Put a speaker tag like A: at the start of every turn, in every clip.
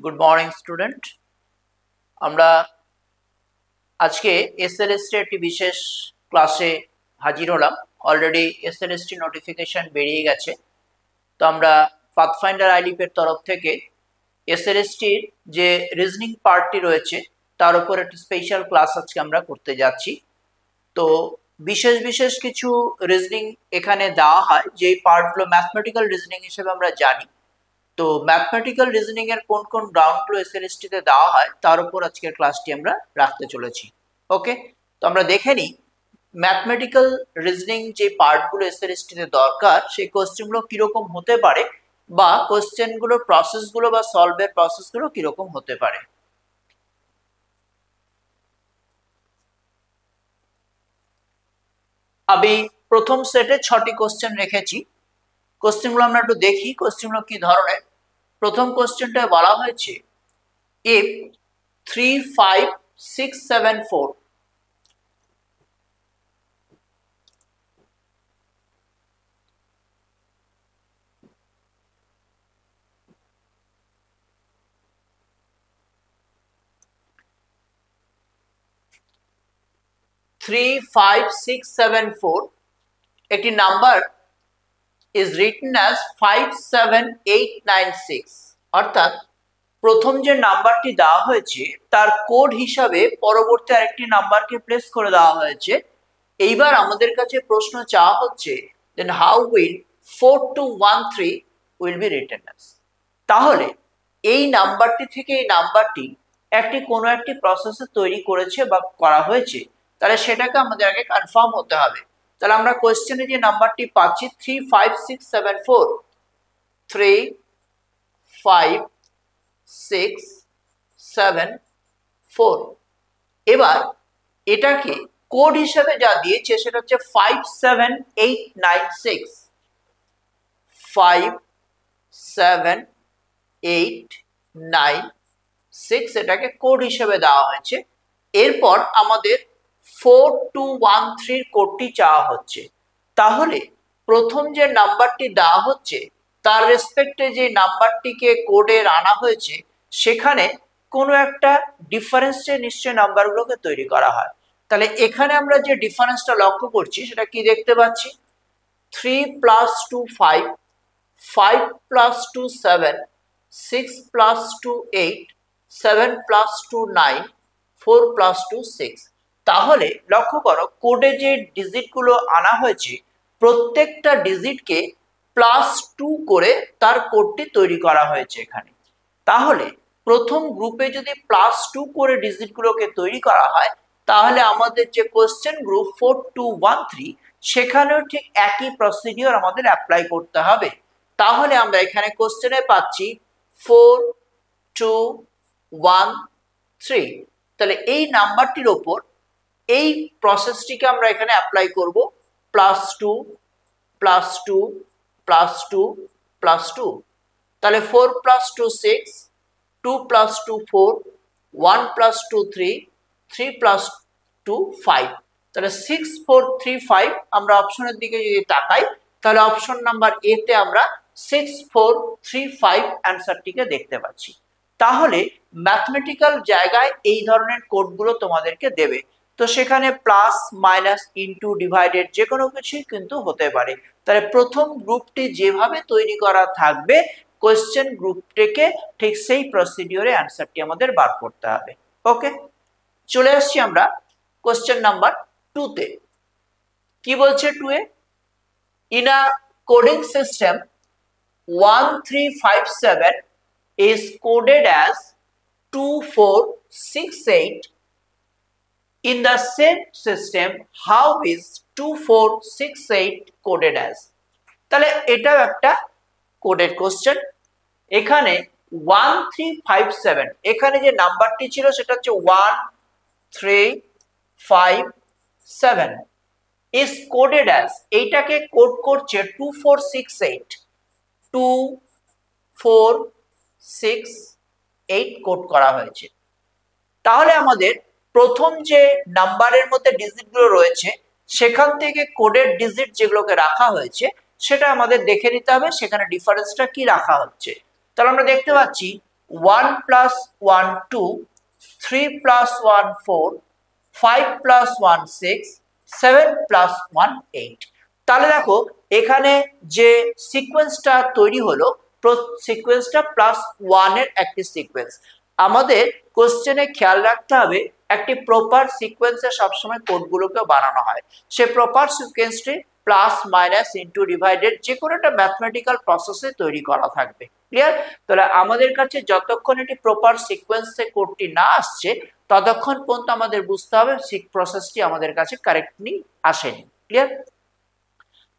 A: Good morning student. আমরা আজকে SLST একটি বিশেষ ক্লাসে হাজির হলাম। অলরেডি এসএলএসটি নোটিফিকেশন বেরিয়ে গেছে, তো আমরা পাথফাইন্ডার আইলিপের তরফ থেকে এসএলএসটির যে রিজনিং পার্টটি রয়েছে তার উপর একটি স্পেশাল ক্লাস আজকে আমরা করতে যাচ্ছি। তো বিশেষ বিশেষ কিছু রিজনিং এখানে দেওয়া হয়, যে পার্টগুলো ম্যাথমেটিক্যাল রিজনিং হিসেবে আমরা জানি। তো ম্যাথমেটিক্যাল রিজনিং এর কোন কোন গ্রাউন্ডগুলো এসএলএসটি তে দেওয়া হয় তার উপর আজকের ক্লাসটি আমরা রাখতে চলেছি। ওকে, তো আমরা দেখে নিই ম্যাথমেটিক্যাল রিজনিং যে পার্টগুলো এসএলএসটি তে দরকার সেই কোশ্চেনগুলো কিরকম হতে পারে, বা কোশ্চেনগুলোর প্রসেসগুলো বা সলভের প্রসেসগুলো কিরকম হতে পারে। আমি প্রথম সেটে 6টি কোশ্চেন রেখেছি। কোশ্চেনগুলো আমরা একটু দেখি কোশ্চেনগুলো কি ধরনের। প্রথম কোশ্চেনটা বলা হয়েছে if 3 5 6 7 4 3 5 6 7 4 একটি নাম্বার is written as 5 7 8 9 6, অর্থাৎ প্রথম যে নাম্বারটি দেওয়া হয়েছে তার কোড হিসাবে পরবর্তী আরেকটি নাম্বারকে প্লেস করে দেওয়া হয়েছে। এইবার আমাদের কাছে প্রশ্ন চাওয়া হচ্ছে then how will 4 2 1 3 will be written as। তাহলে এই নাম্বারটি থেকে এই নাম্বারটি কোনো একটি প্রসেসে তৈরি করেছে বা করা হয়েছে, তাহলে সেটাকে আমাদের আগে কনফার্ম হতে হবে। তাহলে আমরা কোশ্চেনে যে নাম্বারটি পাচ্ছি 3 5 6 7 4, 3 5 6 7 4। এবার এটাকে কোড হিসেবে যা দিয়েছে সেটা হচ্ছে 5 7 8 9 6, 5 7 8 9 6 এটাকে কোড হিসেবে দেওয়া হয়েছে। এরপর আমাদের 4 2 1 3 এর কোডটি চাওয়া হচ্ছে। তাহলে প্রথম যে নাম্বারটি দেওয়া হচ্ছে তার রেসপেক্টে যে নাম্বারটিকে কোডে আনা হয়েছে সেখানে কোনো একটা ডিফারেন্সে নিশ্চয়ই নাম্বারগুলোকে তৈরি করা হয়। তাহলে এখানে আমরা যে ডিফারেন্সটা লক্ষ্য করছি সেটা কি দেখতে পাচ্ছি, 3 + 2 5, 5 + 2 7, 6 + 2 8, 7 + 2 9, 4 + 2 6। তাহলে লক্ষ্য করো কোডে যে ডিজিটগুলো আনা হয়েছে প্রত্যেকটা ডিজিটকে +2 করে তার কোডটি তৈরি করা হয়েছে এখানে। তাহলে প্রথম গ্রুপে যদি +2 করে ডিজিটগুলোকে তৈরি করা হয় তাহলে আমাদের যে কোশ্চেন গ্রুপ 4 2 1 3 সেখানেও ঠিক একই প্রসিডিওর আমাদের অ্যাপ্লাই করতে হবে। তাহলে আমরা এখানে কোশ্চেনে পাচ্ছি 4 2 1 3। তাহলে এই নাম্বারটির ওপর এই প্রসেসটিকে আমরা এখানে অ্যাপ্লাই করব, +2 +2 +2 +2। তাহলে 4 + 2 6, 2 + 2 4, 1 + 2 3, 3 + 2 5। তাহলে 6 4 3 5 আমরা অপশনের দিকে যদি তাকাই তাহলে অপশন নাম্বার এ তে আমরা 6 4 3 5 অ্যান্সারটিকে দেখতে পাচ্ছি। তাহলে ম্যাথমেটিক্যাল জায়গায় এই ধরনের কোডগুলো তোমাদেরকে দেবে, তো সেখানে প্লাস মাইনাস ইনটু ডিভাইডেড যে কোনো কিছুই কিন্তু হতে পারে। তাহলে প্রথম গ্রুপটি যেভাবে তৈরি করা থাকবে কোশ্চেন গ্রুপটিকে ঠিক সেই প্রসিডিওরে অ্যান্সারটি আমাদের বার করতে হবে। ওকে, চলে আসছি আমরা কোশ্চেন নাম্বার 2 তে। কি বলছে 2 এ, in a coding system 1357 is coded as 2468. In the same system, how is 2468 coded as? তাহলে এটাও একটা কোডের কোশ্চেন। এখানে 1357 এখানে যে নাম্বারটি ছিল সেটা হচ্ছে 1357 is coded as, এইটাকে কোড করছে 2468, 2468 কোড করা হয়েছে। তাহলে আমাদের প্রথম যে নাম্বারের মধ্যে ডিজিটগুলো রয়েছে সেখান থেকে কোডের ডিজিট যেগুলোকে রাখা হয়েছে সেটা আমাদের দেখে নিতে হবে সেখানে ডিফারেন্সটা কি রাখা হচ্ছে। তাহলে আমরা দেখতে পাচ্ছি 1 plus 1 2, 3 plus 1 4, 5 plus 1 6, 7 plus 1 8। তাহলে দেখো এখানে যে সিকোয়েন্সটা তৈরি হলো, সিকোয়েন্সটা +1 এর একটি সিকোয়েন্স। আমাদের কোশ্চেনে খেয়াল রাখতে হবে একটি প্রপার সিকোয়েন্সে সবসময় কোডগুলোকে বানানো হয়। সে প্রপার সিকোয়েন্সটি প্লাস মাইনাস ইন্টু ডিভাইডেড যে কোনো একটা ম্যাথমেটিক্যাল প্রসেসে তৈরি করা থাকবে। ক্লিয়ার? তাহলে আমাদের কাছে যতক্ষণ এটি প্রপার সিকোয়েন্সে কোডটি না আসছে ততক্ষণ পর্যন্ত আমাদের বুঝতে হবে প্রসেসটি আমাদের কাছে কারেক্টলি আসেনি। ক্লিয়ার?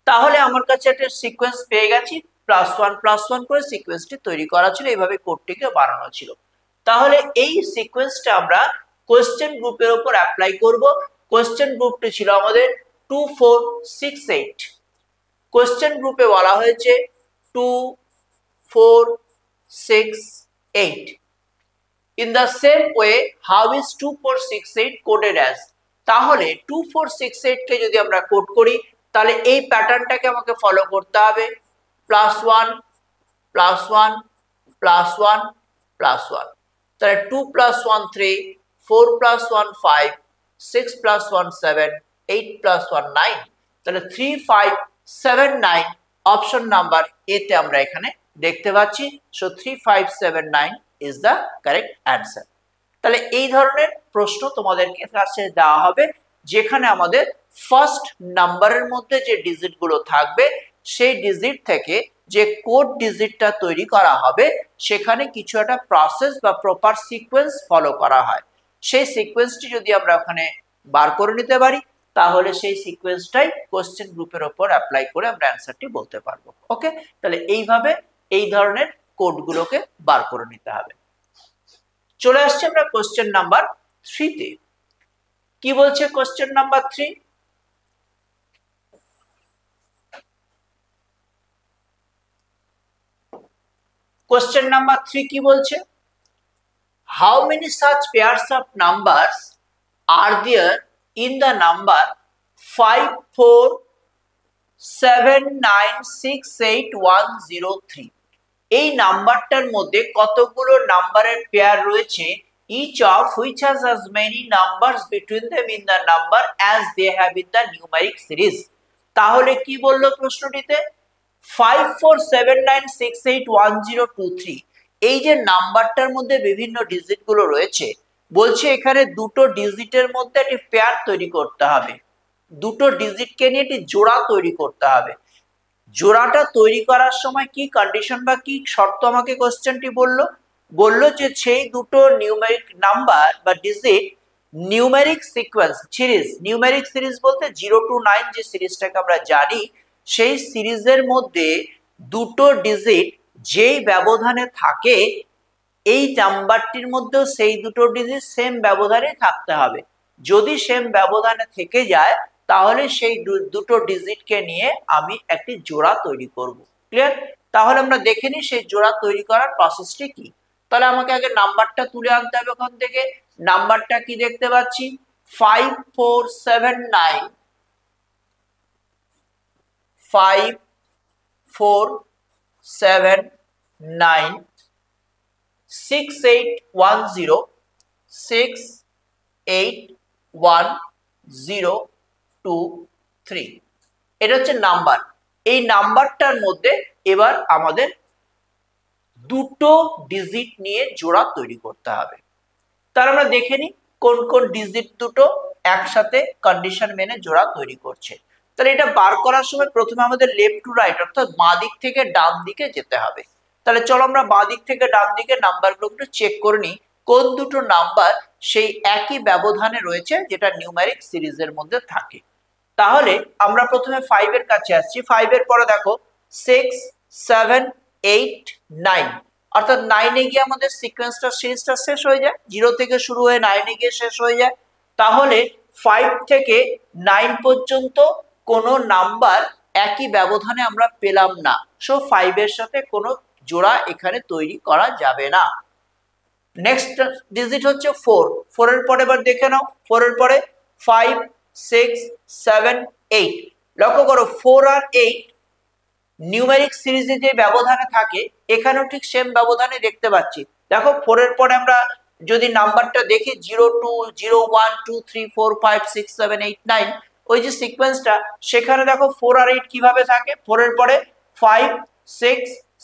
A: তাহলে আমার কাছে একটা সিকোয়েন্স পেয়ে গেছি, +1 করে সিকোয়েন্সটি তৈরি করা ছিল, এইভাবে কোডটিকে বানানো ছিল। তাহলে এই সিকোয়েন্সটা আমরা কোশ্চেন গ্রুপের উপর অ্যাপ্লাই করব। কোশ্চেন গ্রুপটি ছিল আমাদের 2 4 6 8। কোশ্চেন গ্রুপে বলা হয়েছে 2 4 6 8। In the same way, how is 2 4 6 8 coded as? তাহলে 2 4 6 8 কে যদি আমরা কোড করি তাহলে এই প্যাটার্নটাকে আমাকে ফলো করতে হবে, +1 +1 +1 +1। তাহলে 2 + 1 3, 4 + 1 5, 6 + 1 7, 8 + 1 9। তাহলে 3 5 7 9 অপশন নাম্বার এ তে আমরা এখানে দেখতে পাচ্ছি। So 3 5 7 9 is the correct answer। তাহলে এই ধরনের প্রশ্ন তোমাদেরকে কাছে দেওয়া হবে যেখানে আমাদের ফার্স্ট নাম্বারের মধ্যে যে ডিজিট গুলো থাকবে সেই ডিজিট থেকে যে কোড ডিজিটটা তৈরি করা হবে সেখানে কিছু একটা প্রসেস বা প্রপার সিকোয়েন্স ফলো করা হয়। সেই সিকোয়েন্সটি যদি আমরা ওখানে বার করে নিতে পারি তাহলে সেই সিকোয়েন্সটাই কোশ্চেন গ্রুপের উপর অ্যাপ্লাই করে আমরা অ্যান্সারটি বলতে পারবো। ওকে, তাহলে এইভাবে এই ধরনের কোডগুলোকে বার করে নিতে হবে। চলে আসছে আমরা কোশ্চেন নাম্বার 3 তে। কি বলছে কোশ্চেন নাম্বার 3? কোশ্চেন নাম্বার 3 কি বলছে? How many such pairs of numbers are there in the number 5 4 7 9 6 8 1 0 3? এই নাম্বারটার মধ্যে কতগুলো নাম্বারের পেয়ার রয়েছে, each of which has as many numbers between them in the number as they have in the numeric series। তাহলে কি বললো প্রশ্নটিতে? 5 4 7 9 6 8 1 0 2 3 এই যে নাম্বারটার মধ্যে বিভিন্ন ডিজিট গুলো রয়েছে, বলছে এখানে দুটো ডিজিটের মধ্যে একটি পেয়ার তৈরি করতে হবে, দুটো ডিজিটকে নিয়ে একটি জোড়া তৈরি করতে হবে। জোড়াটা তৈরি করার সময় কি কন্ডিশন বা কি শর্ত আমাকে কোশ্চেনটি বললো যে সেই দুটো নিউমেরিক নাম্বার বা digit numeric sequence series, numeric series বলতে 0 to 9 যে সিরিজটাকে আমরা জানি সেই সিরিজের মধ্যে দুটো ডিজিট যেই ব্যবধানে থাকে এই নাম্বারটির মধ্যেও সেই দুটো ডিজিট সেম ব্যবধানে থাকতে হবে। যদি সেম ব্যবধানে থেকে যায় তাহলে সেই দুটো ডিজিটকে নিয়ে আমি একটি জোড়া তৈরি করব। ক্লিয়ার? তাহলে আমরা দেখে নিই সেই জোড়া তৈরি করার প্রসেসটি কি। তাহলে আমাকে আগে নাম্বারটা তুলে আনতে হবে ওখান থেকে। নাম্বারটা কি দেখতে পাচ্ছি? 5 4 7 9 5 4 7 9 6 8 1 0 6 8 1 0 2 3। এটা হচ্ছে নাম্বার। এই নাম্বারটার মধ্যে এবার আমাদের দুটো ডিজিট নিয়ে জোড়া তৈরি করতে হবে। তাহলে আমরা দেখে নিই কোন কোন ডিজিট দুটো একসাথে কন্ডিশন মেনে জোড়া তৈরি করছে। তাহলে এটা বার করার সময় প্রথমে আমাদের লেফট টু রাইট অর্থাৎ বাঁ দিক থেকে ডান দিকে যেতে হবে। তাহলে চলো আমরা বাঁ দিক থেকে ডান দিকে নাম্বারগুলো একটু চেক করে নিই কোন দুটো নাম্বার সেই একই ব্যবধানে রয়েছে যেটা নিউমেরিক সিরিজের মধ্যে থাকে। তাহলে আমরা প্রথমে 5 এর কাছে আসছি। 5 এর পরে দেখো 6 7 8 9 অর্থাৎ 9 এ গিয়ে আমাদের সিকোয়েন্সটা সিরিজটা শেষ হয়ে যায়, 0 থেকে শুরু হয়ে 9 এ গিয়ে শেষ হয়ে যায়। তাহলে 5 থেকে 9 পর্যন্ত কোনো নাম্বার একই ব্যবধানে আমরা পেলাম না। সো 5 এর সাথে কোনো জোড়া এখানে তৈরি করা যাবে না। নেক্সট ডিজিট হচ্ছে 4। 4 এর পরে এবার দেখে নাও, 4 এর পরে 5 6 7 8। লক্ষ্য করো 4 আর 8 নিউমেরিক সিরিজে যে ব্যবধানে থাকে এখানেও ঠিক সেম ব্যবধানে দেখতে পাচ্ছি। দেখো 4 এর পরে আমরা যদি নাম্বারটা দেখি 0 2 0 1 2 3 4 5 6 7 8 9, ওই যে সিকোয়েন্সটা সেখানে দেখো 4 আর 8 কিভাবে থাকে, 4 এর পরে 5 6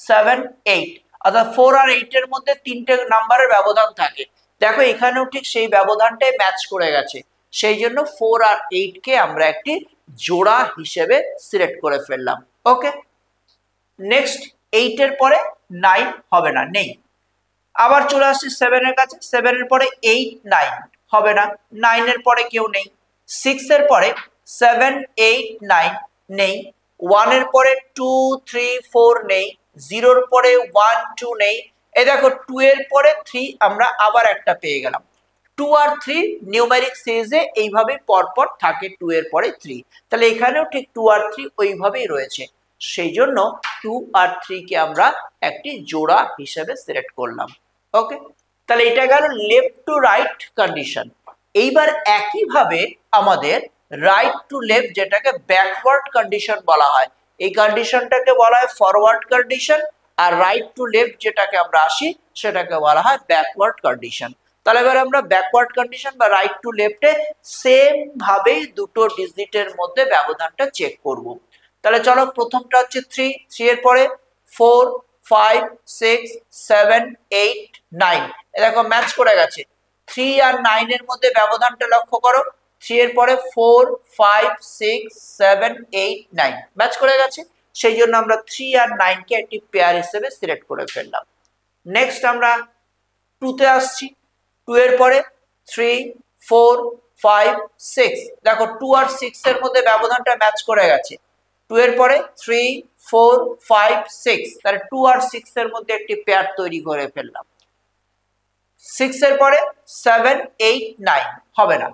A: 7 8, অর্থাৎ 4 আর 8 এর মধ্যে তিনটে নাম্বারের ব্যবধান থাকে। দেখো এখানেও ঠিক সেই ব্যবধানটাই ম্যাচ করে গেছে, সেই জন্য 4 আর 8 কে আমরা একটি জোড়া হিসেবে সিলেক্ট করে ফেললাম। ওকে, নেক্সট 8 এর পরে 9 হবে না, নেই। আবার চলে আসছি 7 এর কাছে, 7 এর পরে 8 9 হবে না, 9 এর পরে কেউ নেই। 6 এর পরে 7 8 9 নেই, 1 এর পরে 2 3 4 নেই, 0 এর পরে 1 2 নেই। এই দেখো 2 এর পরে 3 আমরা আবার একটা পেয়ে গেলাম। 2 আর 3 নিউমেরিক সিরিজে এইভাবে পরপর থাকে, 2 এর পরে 3, তাহলে এখানেও ঠিক 2 আর 3 ওইভাবেই রয়েছে, সেই জন্য 2 আর 3 কে আমরা একটি জোড়া হিসেবে সিলেক্ট করলাম। ওকে, তাহলে এটা গেল লেফট টু রাইট কন্ডিশন। এইবার একইভাবে আমাদের রাইট টু লেফট, যেটাকে ব্যাকওয়ার্ড কন্ডিশন বলা হয়, এই কন্ডিশনটাকে বলা হয় ফরওয়ার্ড কন্ডিশন, আর রাইট টু লেফট যেটাকে আমরা আসি সেটাকে বলা হয় ব্যাকওয়ার্ড কন্ডিশন। তাহলে এবার আমরা ব্যাকওয়ার্ড কন্ডিশন বা রাইট টু লেফটে সেম ভাবেই দুটো ডিজিটের মধ্যে ব্যবধানটা চেক করব। তাহলে চলো, প্রথমটা হচ্ছে 3, 3 এর পরে 4 5 6 7 8 9, দেখো ম্যাচ করে গেছে। 3 আর 9 এর মধ্যে ব্যবধানটা লক্ষ্য করো, 3 এর পরে 4 5 6 7 8 9 ম্যাচ করে গেছে, সেই জন্য আমরা 3 আর 9 কে একটি পেয়ার হিসেবে সিলেক্ট করে ফেললাম। নেক্সট আমরা 2 তে আসছি, 2 এর পরে 3 4 5 6, দেখো 2 আর 6 এর মধ্যে ব্যবধানটা ম্যাচ করে গেছে। 2 এর পরে 3 4 5 6, তাহলে 2 আর 6 এর মধ্যে একটি পেয়ার তৈরি করে ফেললাম। 6 এর পরে 7 8 9 হবে না।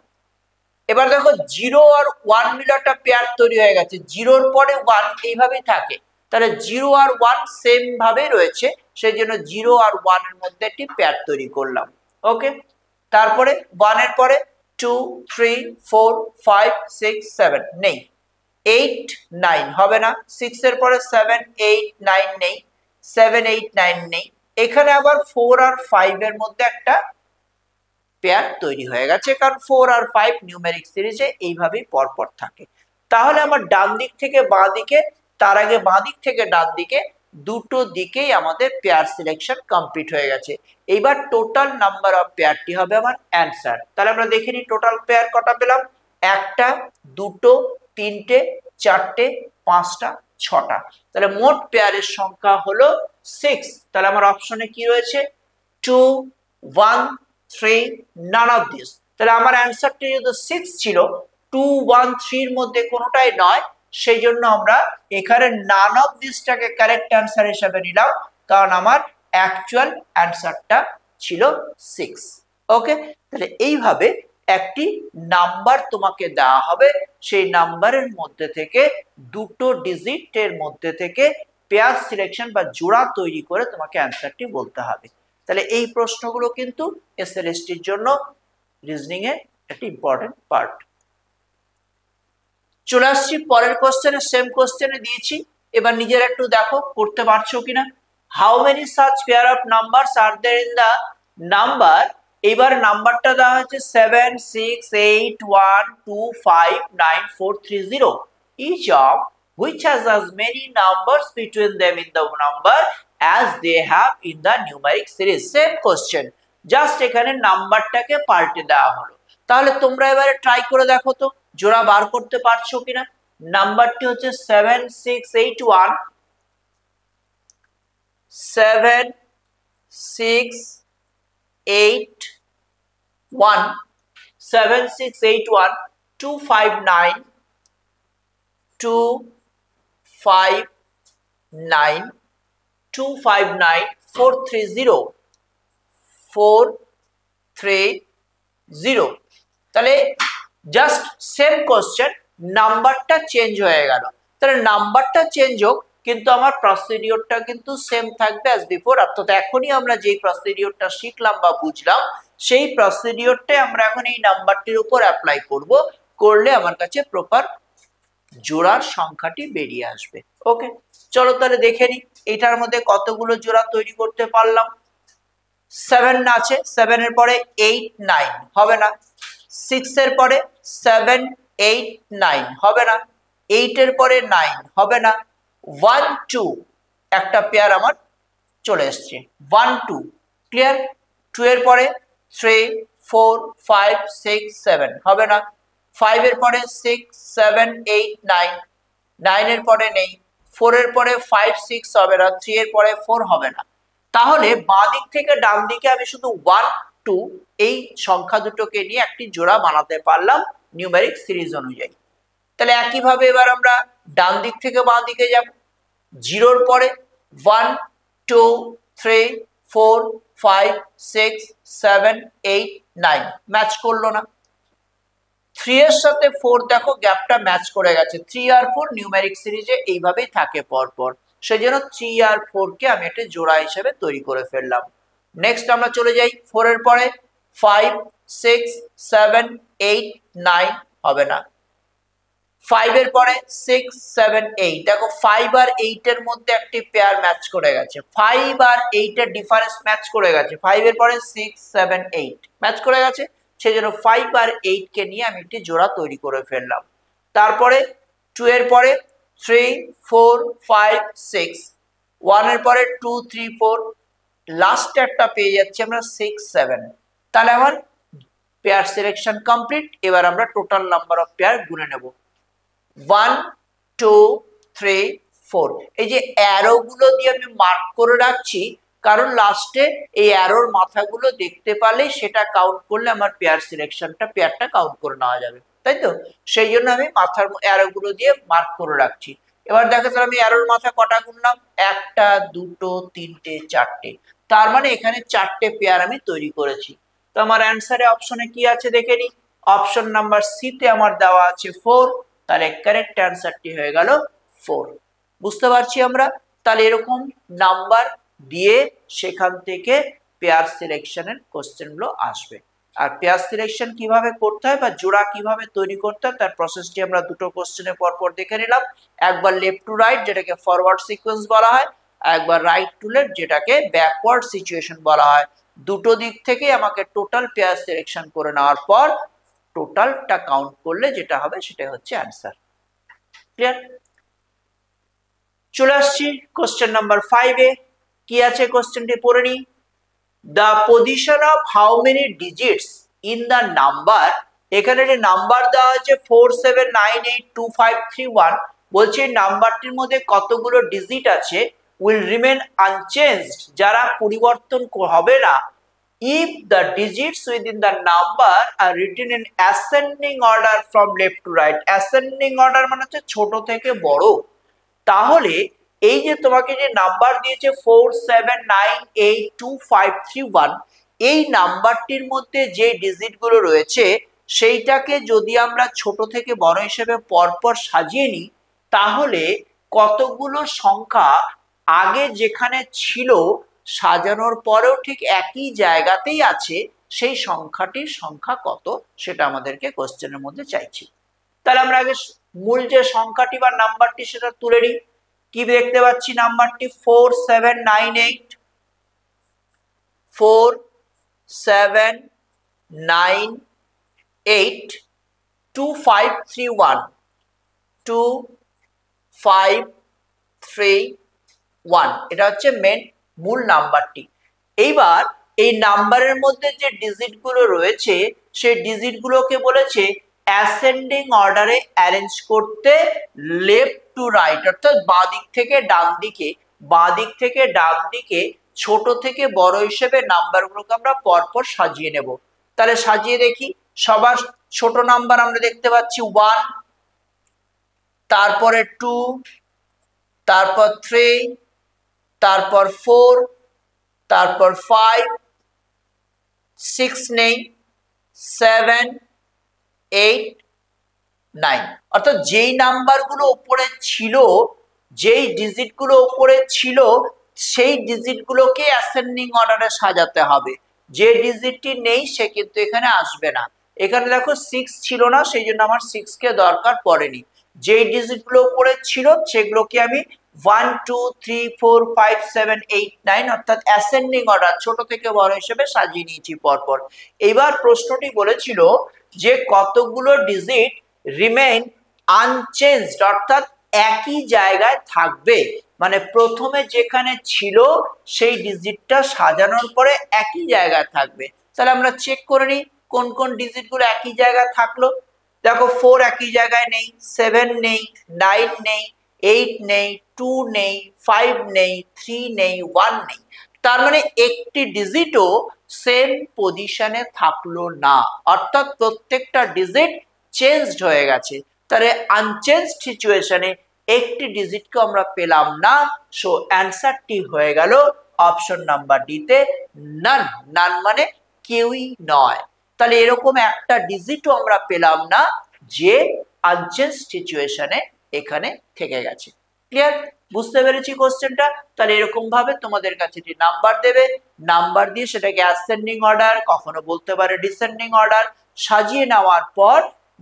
A: এবার দেখো 0 আর 1 মিলে একটা পেয়ার তৈরি হয়ে গেছে, 0 এর পরে 1 এইভাবেই থাকে, তাহলে 0 আর 1 সেম ভাবে রয়েছে, সেই জন্য 0 আর 1 এর মধ্যে একটি পেয়ার তৈরি করলাম। ওকে, তারপরে 1 এর পরে 2 3 4 5 6 7 নেই, 8 9 হবে না, 6 এর পরে 7 8 9 নেই, 7 8 9 নেই। এখানে আবার 4 আর 5 এর মধ্যে একটা পেয়ার তৈরি হয়ে গেছে, কারণ 4 আর 5 নিউমেরিক সিরিজে এইভাবেই পরপর থাকে। তাহলে আমার ডান দিক থেকে বাঁ দিকে, তার আগে বাঁ দিক থেকে ডান দিকে দুটো দিকেই আমাদের পেয়ার সিলেকশন কমপ্লিট হয়ে গেছে। এইবার টোটাল নাম্বার অফ পেয়ারটি হবে আমার অ্যান্সার। তাহলে আমরা দেখে নিই টোটাল পেয়ার কটা পেলাম, একটা দুটো তিনটে চারটে পাঁচটা ছটা, তাহলে মোট পেয়ারের সংখ্যা হলো 6। তাহলে আমার অপশনে কি রয়েছে, 2 1 3 none of this। তাহলে আমার অ্যান্সারটি যেহেতু 6 ছিল, 2 1 3 এর মধ্যে কোনোটাই নয়, সেই জন্য আমরা এখানে নান অফ দিসটাকে কারেক্ট অ্যান্সার হিসেবে নিলাম, কারণ আমার অ্যাকচুয়াল অ্যান্সারটা ছিল 6। ওকে, তাহলে এইভাবে একটি নাম্বার তোমাকে দেওয়া হবে, সেই নাম্বারের মধ্যে থেকে দুটো ডিজিটের মধ্যে থেকে পেয়ার সিলেকশন বা জোড়া তৈরি করে তোমাকে অ্যান্সারটি বলতে হবে। তাহলে এই প্রশ্নগুলো কিন্তু এসএলএসটির জন্য রিজনিং এর একটা ইম্পর্টেন্ট পার্ট। চলে আসছি পরের কোশ্চেনে, সেম কোশ্চেনে দিয়েছি, এবার নিজের একটু দেখো করতে পারছো কিনা। How many such pair of numbers are there in the number, এবার নাম্বারটা দেওয়া হয়েছে 7 6 8 1 2 5 9 4 3 0, each of which has as many numbers between them in the number as they have in the numeric series। Same question, just এখানে নাম্বারটাকে পাল্টে দেওয়া হলো। তাহলে তোমরা এবারে ট্রাই করে দেখো তো জোড়া বার করতে পারছো কিনা। নাম্বারটি হচ্ছে 7 6 8 1 7 6 8 1 7 6 8 1 2 5 9 2 5 9 2 5 9 4 3 0 4 3 0। তাহলে জাস্ট সেম কোশ্চেন, নাম্বারটা চেঞ্জ হয়ে গেল। তাহলে নাম্বারটা চেঞ্জ হোক, কিন্তু আমার প্রসিডিওরটা কিন্তু সেম থাকবে অ্যাজ বিফোর। অর্থাৎ এখনই আমরা যেই প্রসিডিওরটা শিখলাম বা বুঝলাম, সেই প্রসিডিওরটাই আমরা এখন এই নাম্বারটির উপর অ্যাপ্লাই করব, করলে আমার কাছে প্রপার জোড়ার সংখ্যাটি বেরিয়ে আসবে। ওকে, চলো তাহলে দেখে নিই এটার মধ্যে কতগুলো জোড়া তৈরি করতে পারলাম। 7 আছে, 7 এর পরে 8 9 হবে না। 6 এর পরে 7 8 9 হবে না। 8 এর পরে 9 হবে না। 1 2 একটা পেয়ার আমার চলে এসছে, 1 2 ক্লিয়ার। 2 এর পরে 3 4 5 6 7 হবে না। 5 এর পরে 6 7 8 9, 9 এর পরে নেই। 4 এর পরে 5 6 হবে না। 3 এর পরে 4 হবে না। তাহলে বাঁ দিক থেকে ডান দিকে আমি শুধু 1 2 এই সংখ্যা দুটোকে নিয়ে একটি জোড়া বানাতে পারলাম নিউমেরিক সিরিজ অনুযায়ী। তাহলে একইভাবে এবার আমরা ডান দিক থেকে বাঁ দিকে যাব। 0 এর পরে 1 2 3 4 5 6 7 8 9 ম্যাচ করলো না। 3 এর সাথে 4 দেখো গ্যাপটা ম্যাচ করে গেছে। 3 আর 4 নিউমেরিক সিরিজে এইভাবেই থাকে পরপর, সেজন্য 3 আর 4 কে আমি একটা জোড়া হিসেবে তৈরি করে ফেললাম। নেক্সট আমরা চলে যাই 4 এর পরে 5 6 7 8 9 হবে না। 5 এর পরে 6 7 8 দেখো 5 আর 8 এর মধ্যে একটি পেয়ার ম্যাচ করে গেছে। 5 আর 8 এর ডিফারেন্স ম্যাচ করে গেছে। 5 এর পরে 6 7 8 ম্যাচ করে গেছে, সেজন্য 5 আর 8 কে নিয়ে আমি একটি জোড়া তৈরি করে ফেললাম। তারপরে 2 এর পরে 3 4 5 6, 1 এর পরে 2 3 4, লাস্ট একটা পেয়ে যাচ্ছি আমরা 6 7। তাহলে আমার পেয়ার সিলেকশন কমপ্লিট। এবার আমরা টোটাল নাম্বার অফ পেয়ার গুনে নেব। 1 2 3 4, এই যে অ্যারো গুলো দিয়ে আমি মার্ক করে রাখছি, কারণ লাস্টে এই অ্যারোর মাথাগুলো দেখতে পারলে সেটা কাউন্ট করলে আমার পেয়ার সিলেকশনটা পেয়ারটা কাউন্ট করে নেওয়া যাবে, তাই তো? সেই জন্য আমি মাথার অ্যারো গুলো দিয়ে মার্ক করে রাখছি। এবার দেখো তাহলে আমি অ্যারোর মাথা কটা গুনলাম, 1 2 3 4, তার মানে এখানে 4টে পেয়ার আমি তৈরি করেছি। তো আমার অ্যান্সারে অপশনে কি আছে দেখে নি। অপশন নাম্বার সি তে আমার দেওয়া আছে 4, তাহলে কারেক্ট অ্যান্সারটি হয়ে গেল 4। বুঝতে পারছি আমরা? তাহলে এরকম নাম্বার দিয়ে সেখান থেকে পেয়ার সিলেকশনের কোশ্চেনগুলো আসবে। আর পেয়ার সিলেকশন কিভাবে করতে হয় বা জোড়া কিভাবে তৈরি করতে হয় তার প্রসেসটি আমরা দুটো কোশ্চেনে পরপর দেখে নিলাম। একবার লেফট টু রাইট যেটাকে ফরওয়ার্ড সিকোয়েন্স বলা হয়, একবার রাইট টু লেফট যেটাকে ব্যাকওয়ার্ড সিচুয়েশন বলা হয়। দুটো দিক থেকে আমাকে টোটাল পেয়ার সিলেকশন করে নেওয়ার পর টোটালটা কাউন্ট করলে যেটা হবে সেটা হচ্ছে অ্যান্সার। ক্লিয়ার? চলে আসছি কোশ্চেন নাম্বার 5 এ। কি আছে কোশ্চেনটি পড়ে নি। The position of how many digits in the number, এখানে যে নাম্বার দেওয়া আছে 47982531, বলছে নাম্বারটির মধ্যে কতগুলো ডিজিট আছে, উইল রিমেন আনচেঞ্জড, যারা পরিবর্তন হবে না, if the digits within the number are written in ascending order from left to right. ascending order মানে হচ্ছে ছোট থেকে বড়। তাহলে এই যে তোমাকে যে নাম্বার দিয়েছে 47982531, এই নাম্বারটির মধ্যে যে ডিজিট গুলো রয়েছে সেইটাকে যদি আমরা ছোট থেকে বড় হিসেবে পরপর সাজিয়ে নিই, তাহলে কতগুলো সংখ্যা আগে যেখানে ছিল সাজানোর পরেও ঠিক একই জায়গাতেই আছে, সেই সংখ্যাটির সংখ্যা কত সেটা আমাদেরকে কোশ্চেনের মধ্যে চাইছি। তাহলে আমরা আগে মূল যে সংখ্যাটি বা নাম্বারটি সেটা তুলে নিই। কি দেখতে পাচ্ছি নাম্বারটি 4798 2531 2531, এটা হচ্ছে মেন মূল নাম্বারটি। এইবার এই নাম্বারের মধ্যে যে ডিজিট গুলো রয়েছে সেই ডিজিট গুলোকে বলেছে অ্যাসেন্ডিং অর্ডারে অ্যারেঞ্জ করতে, লেফট টু রাইট, অর্থাৎ বাঁ দিক থেকে ডান দিকে, বাঁ দিক থেকে ডান দিকে ছোট থেকে বড় হিসেবে নাম্বারগুলোকে আমরা পরপর সাজিয়ে নেব। তাহলে সাজিয়ে দেখি। সবার ছোট নাম্বার আমরা দেখতে পাচ্ছি 1, তারপরে 2, তারপর 3, তারপর 4, তারপর 5, 6 নেই, 7 8 9, অর্থাৎ যেই নাম্বারগুলো উপরে ছিল, যেই ডিজিটগুলো উপরে ছিল সেই ডিজিটগুলোকে অ্যাসেন্ডিং অর্ডারে সাজাতে হবে। যে ডিজিটটি নেই সে কিন্তু এখানে আসবে না। এখানে দেখো 6 ছিল না, সেই জন্য আমার 6 কে দরকার পড়েনি। যেই ডিজিটগুলো উপরে ছিল সেগুলোকে আমি 1 2 3 4 5 7 8 9 অর্থাৎ অ্যাসেন্ডিং অর্ডার ছোট থেকে বড় হিসেবে সাজিয়ে নিয়েছি পরপর। এবার প্রশ্নটি বলেছিল যে কতগুলো ডিজিট রিমেইন আনচেঞ্জড অর্থাৎ একই জায়গায় থাকবে, মানে প্রথমে যেখানে ছিল সেই ডিজিটটা সাজানোর পরে একই জায়গায় থাকবে। তাহলে আমরা চেক করে নিই কোন কোন ডিজিটগুলো একই জায়গায় থাকলো। দেখো 4 একই জায়গায় নেই, 7 নেই, 9 নেই, 8 নেই, 2 নেই, 5 নেই, 3 নেই, 1 নেই। তার মানে একটি ডিজিটও সেম পজিশনে থাকলো না, অর্থাৎ প্রত্যেকটা ডিজিট চেঞ্জড হয়ে গেছে। তাহলে আনচেঞ্জড সিচুয়েশনে একটি ডিজিটকে আমরা পেলাম না। সো অ্যান্সারটি হয়ে গেল অপশন নাম্বার ডি তে নান। নান মানে কেউই নয়। তাহলে এরকম একটা ডিজিটও আমরা পেলাম না যে আনচেঞ্জ সিচুয়েশনে এখানে থেকে গেছে। ক্লিয়ার? বুঝতে পেরেছি কোশ্চেনটা? তাহলে এরকম ভাবে তোমাদের কাছে যে নাম্বার দেবে, নাম্বার দিয়ে সেটাকে অ্যাসেন্ডিং অর্ডার, কখনো বলতে পারে ডিসেন্ডিং অর্ডার, সাজিয়ে নেওয়ার পর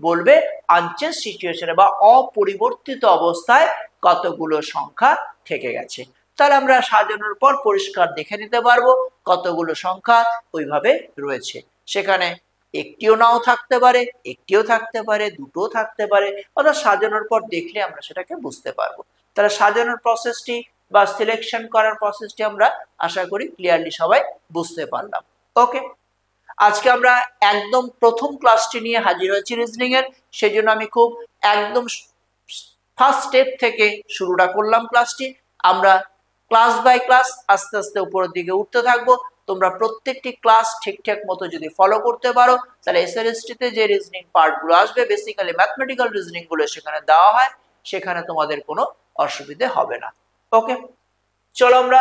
A: বলবে আনচেঞ্জ সিচুয়েশনে বা অপরিবর্তিত অবস্থায় কতগুলো সংখ্যা থেকে গেছে। তাহলে আমরা সাজানোর পর পরিষ্কার দেখে নিতে পারবো কতগুলো সংখ্যা ওইভাবে রয়েছে। সেখানে একটিও নাও থাকতে পারে, একটিও থাকতে পারে, দুটোও থাকতে পারে, অর্থাৎ সাজানোর পর দেখলে আমরা সেটাকে বুঝতে পারবো। তাহলে সাজানোর প্রসেসটি বা সিলেকশন করার প্রসেসটি আমরা আশা করি ক্লিয়ারলি সবাই বুঝতে পারলাম। ওকে, আজকে আমরা একদম প্রথম ক্লাসটি নিয়ে হাজির হয়েছি রিজনিং এর, সেজন্য আমি খুব একদম ফার্স্ট স্টেপ থেকে শুরুটা করলাম ক্লাসটি। আমরা ক্লাস বাই ক্লাস আস্তে আস্তে উপরের দিকে উঠতে থাকবো। তোমরা প্রত্যেকটি ক্লাস ঠিকঠাক মতো যদি ফলো করতে পারো তাহলে এসএলএসটি তে যে রিজনিং পার্টগুলো আসবে, বেসিক্যালি ম্যাথমেটিক্যাল রিজনিং গুলো সেখানে দেওয়া হয়, সেখানে তোমাদের কোনো অসুবিধে হবে না। ওকে, চলো আমরা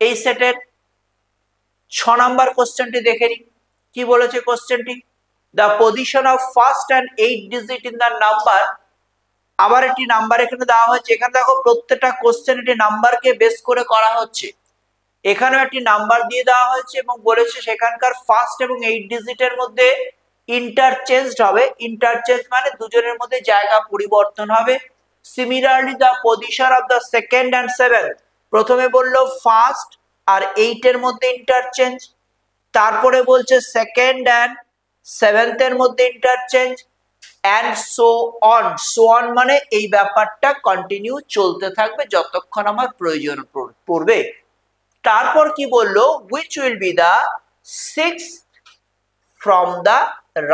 A: এই সেটের 6 নাম্বার কোশ্চেনটি দেখে নিই। কি বলেছে কোশ্চেনটি? The position of first and 8 digit in the number. আবার একটি নাম্বার এখানে দেওয়া হয়েছে। এখানে দেখো প্রত্যেকটা কোশ্চেন একটি নাম্বারকে বেস করে করা হচ্ছে। এখানেও একটি নাম্বার দিয়ে দেওয়া হয়েছে এবং বলেছে সেখানকার ফার্স্ট এবং 8 ডিজিটের মধ্যে ইন্টারচেঞ্জ হবে। ইন্টারচেঞ্জ মানে দুজনের মধ্যে জায়গা পরিবর্তন হবে। Similarly the position of the second and seventh. প্রথমে বললো ফার্স্ট আর 8 এর মধ্যে ইন্টারচেঞ্জ, তারপরে বলছে সেকেন্ড অ্যান্ড সেভেন্থ এর মধ্যে interchange, and so on. So on মানে এই ব্যাপারটা কন্টিনিউ চলতে থাকবে যতক্ষণ আমার প্রয়োজন পড়বে। তারপর কি বললো? which will be the sixth from the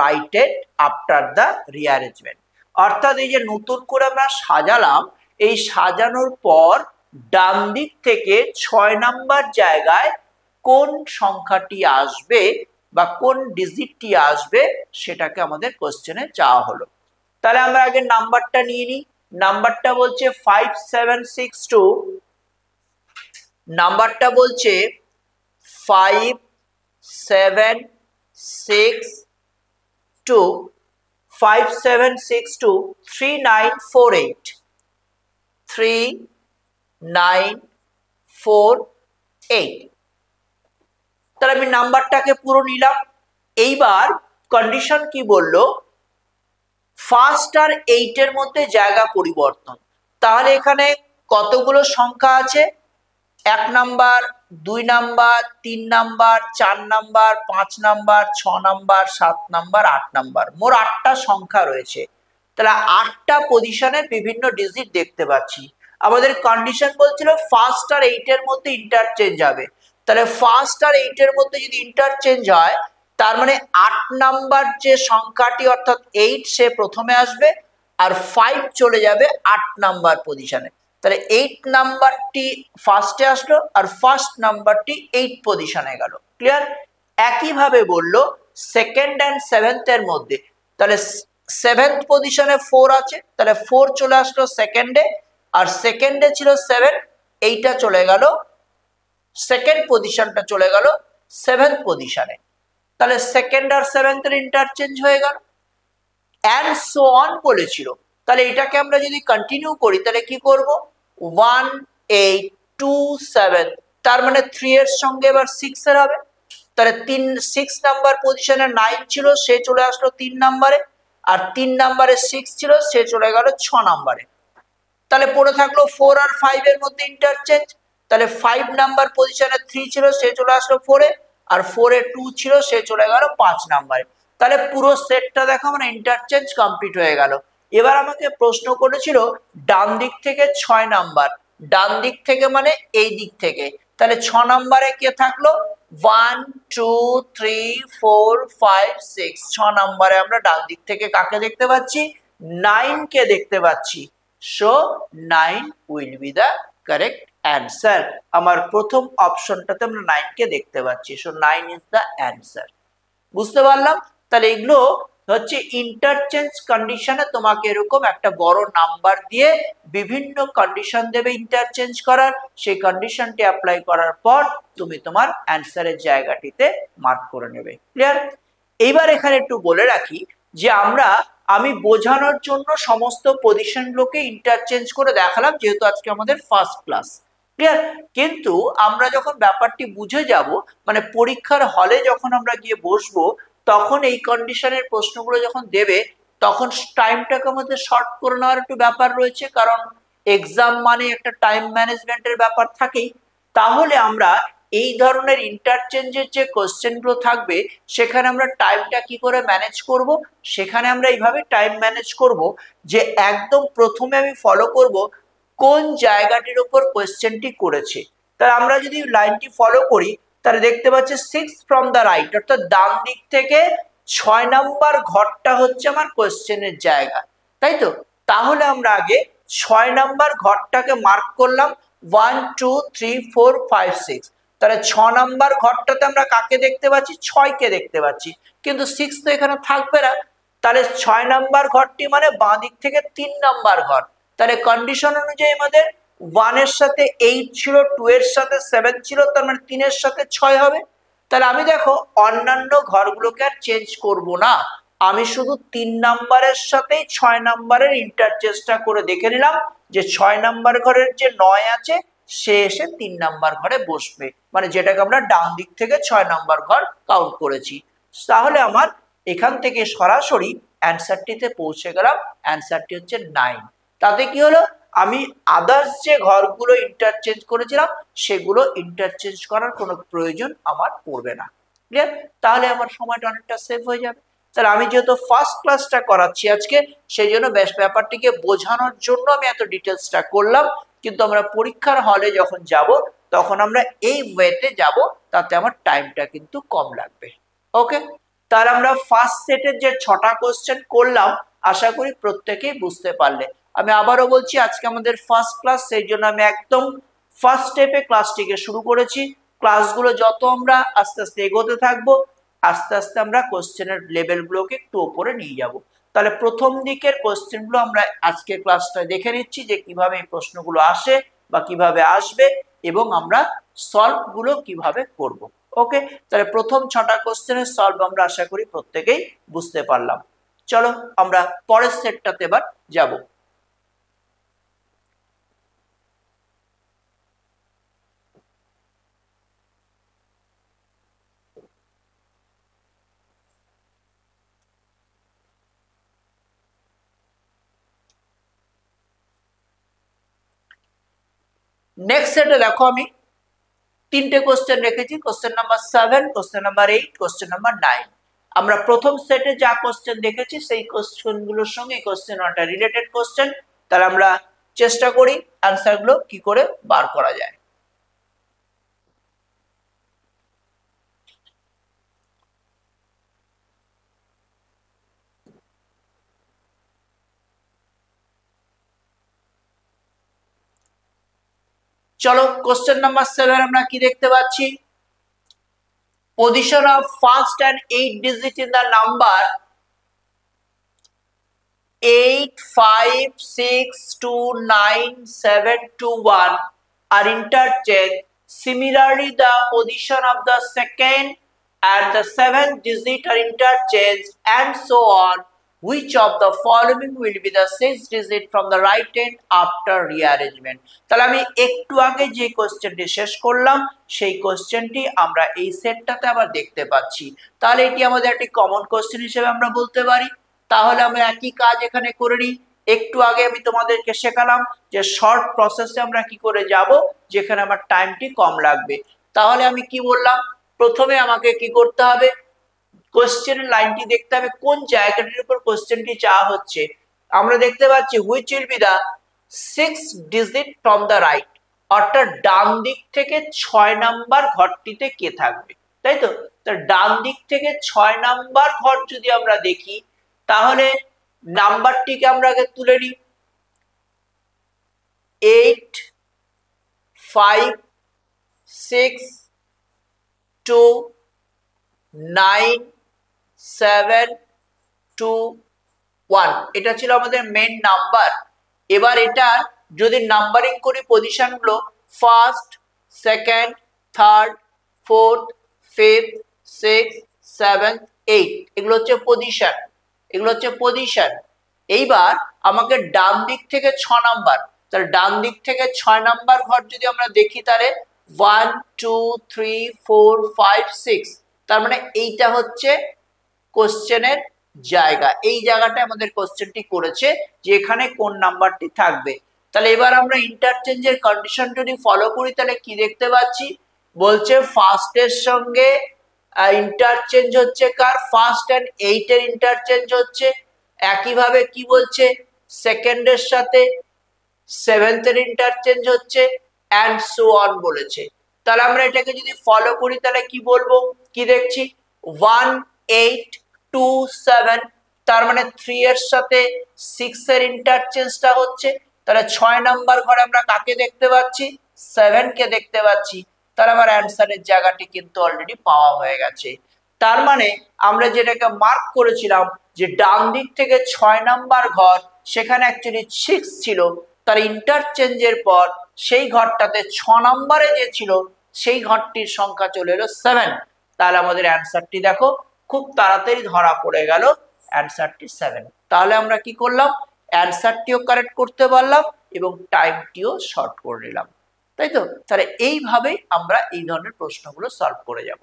A: righted after the rearrangement। অর্থাৎ এই যে নতুন করে আমরা সাজালাম, এই সাজানোর পর ডান দিক থেকে 6 নাম্বার জায়গায় কোন সংখ্যাটি আসবে বা কোন ডিজিটটি আসবে সেটাকে আমাদের কোশ্চেনে চাওয়া হলো। তাহলে আমরা আগে নাম্বারটা নিয়ে নিই। নাম্বারটা বলছে 5762, নাম্বারটা বলছে 5762 3948 3948। তাহলে আমি নাম্বারটাকে পুরো নিলাম। এইবার কন্ডিশন কি বললো? ফার্স্ট আর 8 এর মধ্যে জায়গা পরিবর্তন। তাহলে এখানে কতগুলো সংখ্যা আছে? 1 number, 2 number, 3 number, 4 number, 5 number, 6 number, 7 number, 8 number, মোট 8টা সংখ্যা রয়েছে। তাহলে 8টা পজিশনে বিভিন্ন ডিজিট দেখতে পাচ্ছি। আমাদের কন্ডিশন বলছিল ফার্স্ট আর 8 এর মধ্যে ইন্টারচেঞ্জ হবে। তাহলে ফার্স্ট আর 8 এর মধ্যে যদি ইন্টারচেঞ্জ হয় তার মানে 8 নাম্বার যে সংখ্যাটি অর্থাৎ 8 সে প্রথমে আসবে আর 5 চলে যাবে 8 নাম্বার পজিশনে। তাহলে 8 নাম্বারটি ফার্স্টে আসলো আর ফার্স্ট নাম্বারটি 8 পজিশনে গেল। ক্লিয়ার? একইভাবে বললো সেকেন্ড অ্যান্ড সেভেন্থ এর মধ্যে। তাহলে সেভেন্থ পজিশনে 4 আছে, তাহলে 4 চলে আসলো সেকেন্ডে, আর সেকেন্ডে ছিল 7, এইটা চলে গেল সেকেন্ড পজিশনটা চলে গেল সেভেন্থ পজিশনে। তাহলে সেকেন্ড আর সেভেন্থের ইন্টারচেঞ্জ হয়ে গেল। অ্যান্ড সো অন বলেছিল। তাহলে এটাকে আমরা যদি কন্টিনিউ করি তাহলে কি করব? 1 8 2 7, তার মানে 3 এর সঙ্গে এবার 6 এর হবে। তাহলে 6 নাম্বার পজিশনে 9 ছিল, সে চলে আসলো 3 নাম্বারে, আর 3 নাম্বারে 6 ছিল, সে চলে গেল 6 নাম্বারে। তাহলে পড়ে থাকলো 4 আর 5 এর মধ্যে ইন্টারচেঞ্জ, তাহলে 5 নাম্বার পজিশনে 3 ছিল, সে চলে আসলো 4 এ, আর 4 এ 2 ছিল, সে চলে গেল 5 নাম্বারে। তাহলে পুরো সেটটা দেখো মানে ইন্টারচেঞ্জ কমপ্লিট হয়ে গেল। এবার আমাকে প্রশ্ন করেছিল ডান দিক থেকে 6 নাম্বার, ডান দিক থেকে মানে এই দিক থেকে, তাহলে 6 নাম্বারে কে থাকলো 1 2 3 4 5 6, 6 নাম্বারে আমরা ডান দিক থেকে কাকে দেখতে পাচ্ছি 9 কে দেখতে পাচ্ছি। So 9 will be the correct answer. আমার প্রথম অপশনটাতে আমরা 9 কে দেখতে পাচ্ছি, সো 9 ইজ দা অ্যান্সার। বুঝতে পারলাম? তাহলে এগুলো হচ্ছে ইন্টারচেঞ্জ কন্ডিশনে তোমাকে এরকম একটা বড় নাম্বার দিয়ে বিভিন্ন কন্ডিশন দেবে ইন্টারচেঞ্জ করার, সেই কন্ডিশনটি অ্যাপ্লাই করার পর তুমি তোমার অ্যান্সারের জায়গাটিতে মার্ক করে নেবে। ক্লিয়ার? এইবার এখানে একটু বলে রাখি যে আমি বোঝানোর জন্য সমস্ত পজিশনগুলোকে ইন্টারচেঞ্জ করে দেখালাম, যেহেতু আজকে আমাদের ফার্স্ট ক্লাস। ক্লিয়ার? কিন্তু আমরা যখন ব্যাপারটি বুঝে যাব, মানে পরীক্ষার হলে যখন আমরা গিয়ে বসবো, তখন এই কন্ডিশনের প্রশ্নগুলো যখন দেবে, তখন টাইমটাকে আমাদের শর্ট করে নেওয়ার একটু ব্যাপার রয়েছে, কারণ এক্সাম মানে একটা টাইম ম্যানেজমেন্টের ব্যাপার থাকেই। তাহলে আমরা এই ধরনের ইন্টারচেঞ্জের যে কোশ্চেনগুলো থাকবে, সেখানে আমরা টাইমটা কি করে ম্যানেজ করব, সেখানে আমরা এইভাবে টাইম ম্যানেজ করব যে একদম প্রথমে আমি ফলো করব কোন জায়গাটির উপর কোশ্চেনটি করেছে। তাহলে আমরা যদি লাইনটি ফলো করি, তাহলে দেখতে পাচ্ছি 6 ফ্রম দ্য রাইট, অর্থাৎ ডান দিক থেকে 6 নাম্বার ঘরটা হচ্ছে আমার কোশ্চেনের জায়গা, তাই তো? তাহলে আমরা আগে 6 নাম্বার ঘরটাকে মার্ক করলাম 1 2 3 4 5 6। তাহলে 6 নাম্বার ঘরটাতে আমরা কাকে দেখতে পাচ্ছি 6 কে দেখতে পাচ্ছি, কিন্তু 6 তো এখানে থাকবে না। তাহলে 6 নাম্বার ঘরটি মানে বাঁ দিক থেকে 3 নাম্বার ঘর। তাহলে কন্ডিশন অনুযায়ী আমাদের 1 এর সাথে 8 ছিল, 2 এর সাথে 7 ছিল, তার মানে 3 এর সাথে 6 হবে। তাহলে আমি দেখো অন্যান্য ঘরগুলোকে আর চেঞ্জ করব না, আমি শুধু 3 নাম্বারের সাথে 6 নাম্বারের ইন্টারচেঞ্জটা করে দেখে নিলাম যে 6 নাম্বার ঘরের যে 9 আছে সে এসে 3 নাম্বার ঘরে বসবে, মানে যেটাকে আমরা ডান দিক থেকে 6 নাম্বার ঘর কাউন্ট করেছি। তাহলে আমার এখান থেকে সরাসরি অ্যান্সারটিতে পৌঁছে গেলাম, অ্যান্সারটি হচ্ছে 9। তাতে কি হলো, আমি আদার্স যে ঘরগুলো ইন্টারচেঞ্জ করেছিলাম সেগুলো ইন্টারচেঞ্জ করার কোনো প্রয়োজন আমার পড়বে না। ক্লিয়ার? তাহলে আমার সময়টা অনেকটা সেভ হয়ে যাবে। তাহলে আমি যেহেতু ফার্স্ট ক্লাসটা করাচ্ছি আজকে, সেই জন্য বেশ ব্যাপারটিকে বোঝানোর জন্য আমি এত ডিটেলসটা করলাম, কিন্তু আমরা পরীক্ষার হলে যখন যাব তখন আমরা এই ওয়েতে যাব, তাতে আমার টাইমটা কিন্তু কম লাগবে। ওকে? তাহলে আমরা ফার্স্ট সেটের যে 6টা কোশ্চেন করলাম, আশা করি প্রত্যেকেই বুঝতে পারলে। আমি আবারও বলছি আজকে আমাদের ফার্স্ট ক্লাস, সেই জন্য আমি একদম ফার্স্ট স্টেপে ক্লাসটিকে শুরু করেছি। ক্লাসগুলো যত আমরা আস্তে আস্তে এগোতে থাকবো, আস্তে আস্তে আমরা কোশ্চেনের লেভেলগুলোকে একটু উপরে নিয়ে যাব। তাহলে প্রথম দিকের কোশ্চেনগুলো আমরা আজকে ক্লাসটা দেখে নিচ্ছি যে কিভাবে এই প্রশ্নগুলো আসে বা কিভাবে আসবে, এবং আমরা সলভগুলো কিভাবে করব। ওকে? তাহলে প্রথম 6টা কোশ্চেনের সলভ আমরা আশা করি প্রত্যেকেই বুঝতে পারলাম। চলো আমরা পরের সেটটাতে এবার যাব। নেক্সট সেটে দেখো আমি 3টে কোশ্চেন রেখেছি, question number 7, question number 8, question number 9। আমরা প্রথম সেটে যা কোশ্চেন দেখেছি সেই কোশ্চেনগুলোর সঙ্গে এই কোশ্চেনটা রিলেটেড কোশ্চেন। তাহলে আমরা চেষ্টা করি অ্যান্সারগুলো কি করে বার করা যায়। চলো কোশ্চেন নাম্বার 7 আমরা কি দেখতে পাচ্ছি, position of first and 8 digit in the number 8 5 6 2 9 7 2 1 are interchanged. Similarly, the position of the second and the 7th digit are interchanged, and so on. Which of the following will be the 6th digit from the right hand after rearrangement? তাহলে আমি একটু আগে যে কোশ্চেনটি শেষ করলাম সেই কোশ্চেনটি আমরা এই সেটটাতে আবার দেখতে পাচ্ছি। তাহলে এটি আমাদের একটি কমন কোশ্চেন হিসেবে আমরা বলতে পারি। তাহলে আমরা একই কাজ এখানে করে নিই, একটু আগে আমি তোমাদেরকে শেখালাম যে শর্ট প্রসেসে আমরা কি করে যাব, যেখানে আমার টাইমটি কম লাগবে। তাহলে আমি কি বললাম, প্রথমে আমাকে কি করতে হবে, কোশ্চেনের লাইনটি দেখতে হবে কোন জায়গাটির উপর কোশ্চেনটি চাওয়া হচ্ছে। আমরা দেখতে পাচ্ছি which will be the 6 digit from the right, অর্থাৎ ডান দিক থেকে 6 নাম্বার ঘরটিতে কে থাকবে, তাই তো। ডান দিক থেকে 6 নাম্বার ঘর যদি আমরা দেখি, তাহলে নাম্বারটিকে আমরা আগে তুলে নিই, 8 5 6 2 9 7 2 1, এটা ছিল আমাদের মেন নাম্বার। এবার এটা যদি নাম্বারিং করি পজিশন গুলো, first, second, third, fourth, fifth, six, seventh, eight, এগুলো হচ্ছে পজিশন, এগুলো হচ্ছে পজিশন। এইবার আমাকে ডান দিক থেকে 6 নাম্বার, তাহলে ডান দিক থেকে 6 নাম্বার ঘর যদি আমরা দেখি, তাহলে 1 2 3 4 5 6, তার মানে এইটা হচ্ছে কোশ্চেনের জায়গা, এই জায়গাটা আমাদের কোশ্চেনটি করেছে যে এখানে কোন নাম্বারটি থাকবে। তাহলে এবার আমরা ইন্টারচেঞ্জের কন্ডিশন যদি ফলো করি, তাহলে কি দেখতে পাচ্ছি, বলছে ফার্স্টের সঙ্গে ইন্টারচেঞ্জ হচ্ছে কার, ফার্স্ট এন্ড 8 এর ইন্টারচেঞ্জ হচ্ছে। একইভাবে কি বলছে, সেকেন্ডের সাথে 7th এর ইন্টারচেঞ্জ হচ্ছে, এন্ড সো অন বলেছে। তাহলে আমরা এটাকে যদি ফলো করি, তাহলে কি বলবো, কি দেখছি, 1 8 2 7, তার মানে 3 এর সাথে 6 এর ইন্টারচেঞ্জটা হচ্ছে। তাহলে 6 নাম্বার ঘরে আমরা কাকে দেখতে পাচ্ছি, 7 কে দেখতে পাচ্ছি। তাহলে আমার অ্যানসারের জায়গাটি কিন্তু অলরেডি পাওয়া হয়ে গেছে। তার মানে আমরা যেটাকে মার্ক করেছিলাম যে ডান দিক থেকে 6 নাম্বার ঘর, সেখানে অ্যাকচুয়ালি 6 ছিল, তার ইন্টারচেঞ্জের পর সেই ঘরটাতে 6 নম্বরে যে ছিল সেই ঘরটির সংখ্যা চলে এলো 7। তাহলে আমাদের অ্যানসারটি দেখো খুব তাড়াতাড়ি ধরা পড়ে গেল, অ্যানসারটি 7। তাহলে আমরা কি করলাম, অ্যানসারটিও কারেক্ট করতে পারলাম এবং টাইমটিও শর্ট করে নিলাম, তাই তো। তাহলে এইভাবেই আমরা এই ধরনের প্রশ্নগুলো সলভ করে যাব।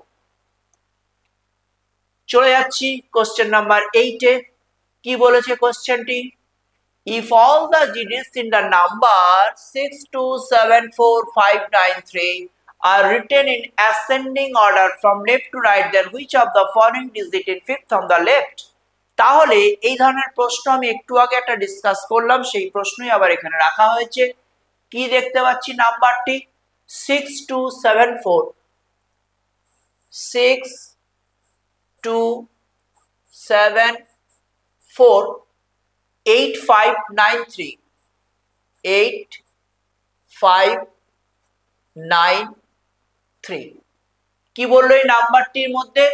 A: চলে যাচ্ছি কোশ্চেন নাম্বার 8 এ। কি বলেছে কোশ্চেনটি, if all the digits in the number 6274593 are written in ascending order from left to right, then which of the following digit in fifth on the left? তাহলে এই ধরনের প্রশ্ন আমি একটু আগে একটা ডিসকাস করলাম, সেই প্রশ্নই আবার এখানে রাখা হয়েছে। কি দেখতে পাচ্ছি, নাম্বারটি 6274 6274 8593 8593। কি বললো এই নাম্বারটির মধ্যে,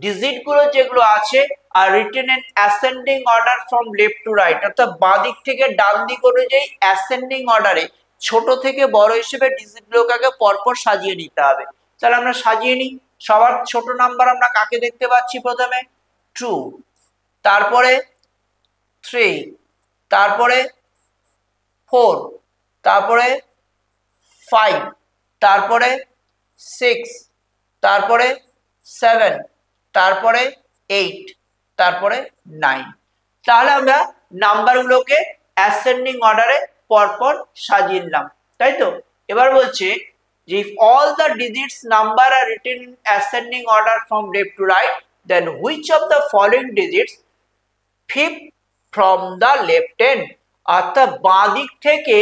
A: ডিজিট গুলো যেগুলো আছে আর written in ascending order from left to right, অর্থাৎ বাঁ দিক থেকে ডান দিক অনুযায়ী অ্যাসেন্ডিং অর্ডারে ছোট থেকে বড় হিসেবে ডিজিট গুলোকে পরপর সাজিয়ে নিতে হবে। তাহলে আমরা সাজিয়ে নিই। সবার ছোট নাম্বার আমরা কাকে দেখতে পাচ্ছি, প্রথমে 2, তারপরে 3, তারপরে 4, তারপরে 5, তারপরে 6, তারপরে 7, তারপরে 8, তারপরে 9। তাহলে আমরা নাম্বারগুলোকে অ্যাসেন্ডিং অর্ডারে পরপর সাজিয়ে নিলাম, তাই তো। এবার বলছে যে if all the digits number are written in ascending order from left to right, then which of the following digits fifth from the left end, অর্থাৎ বাঁ দিক থেকে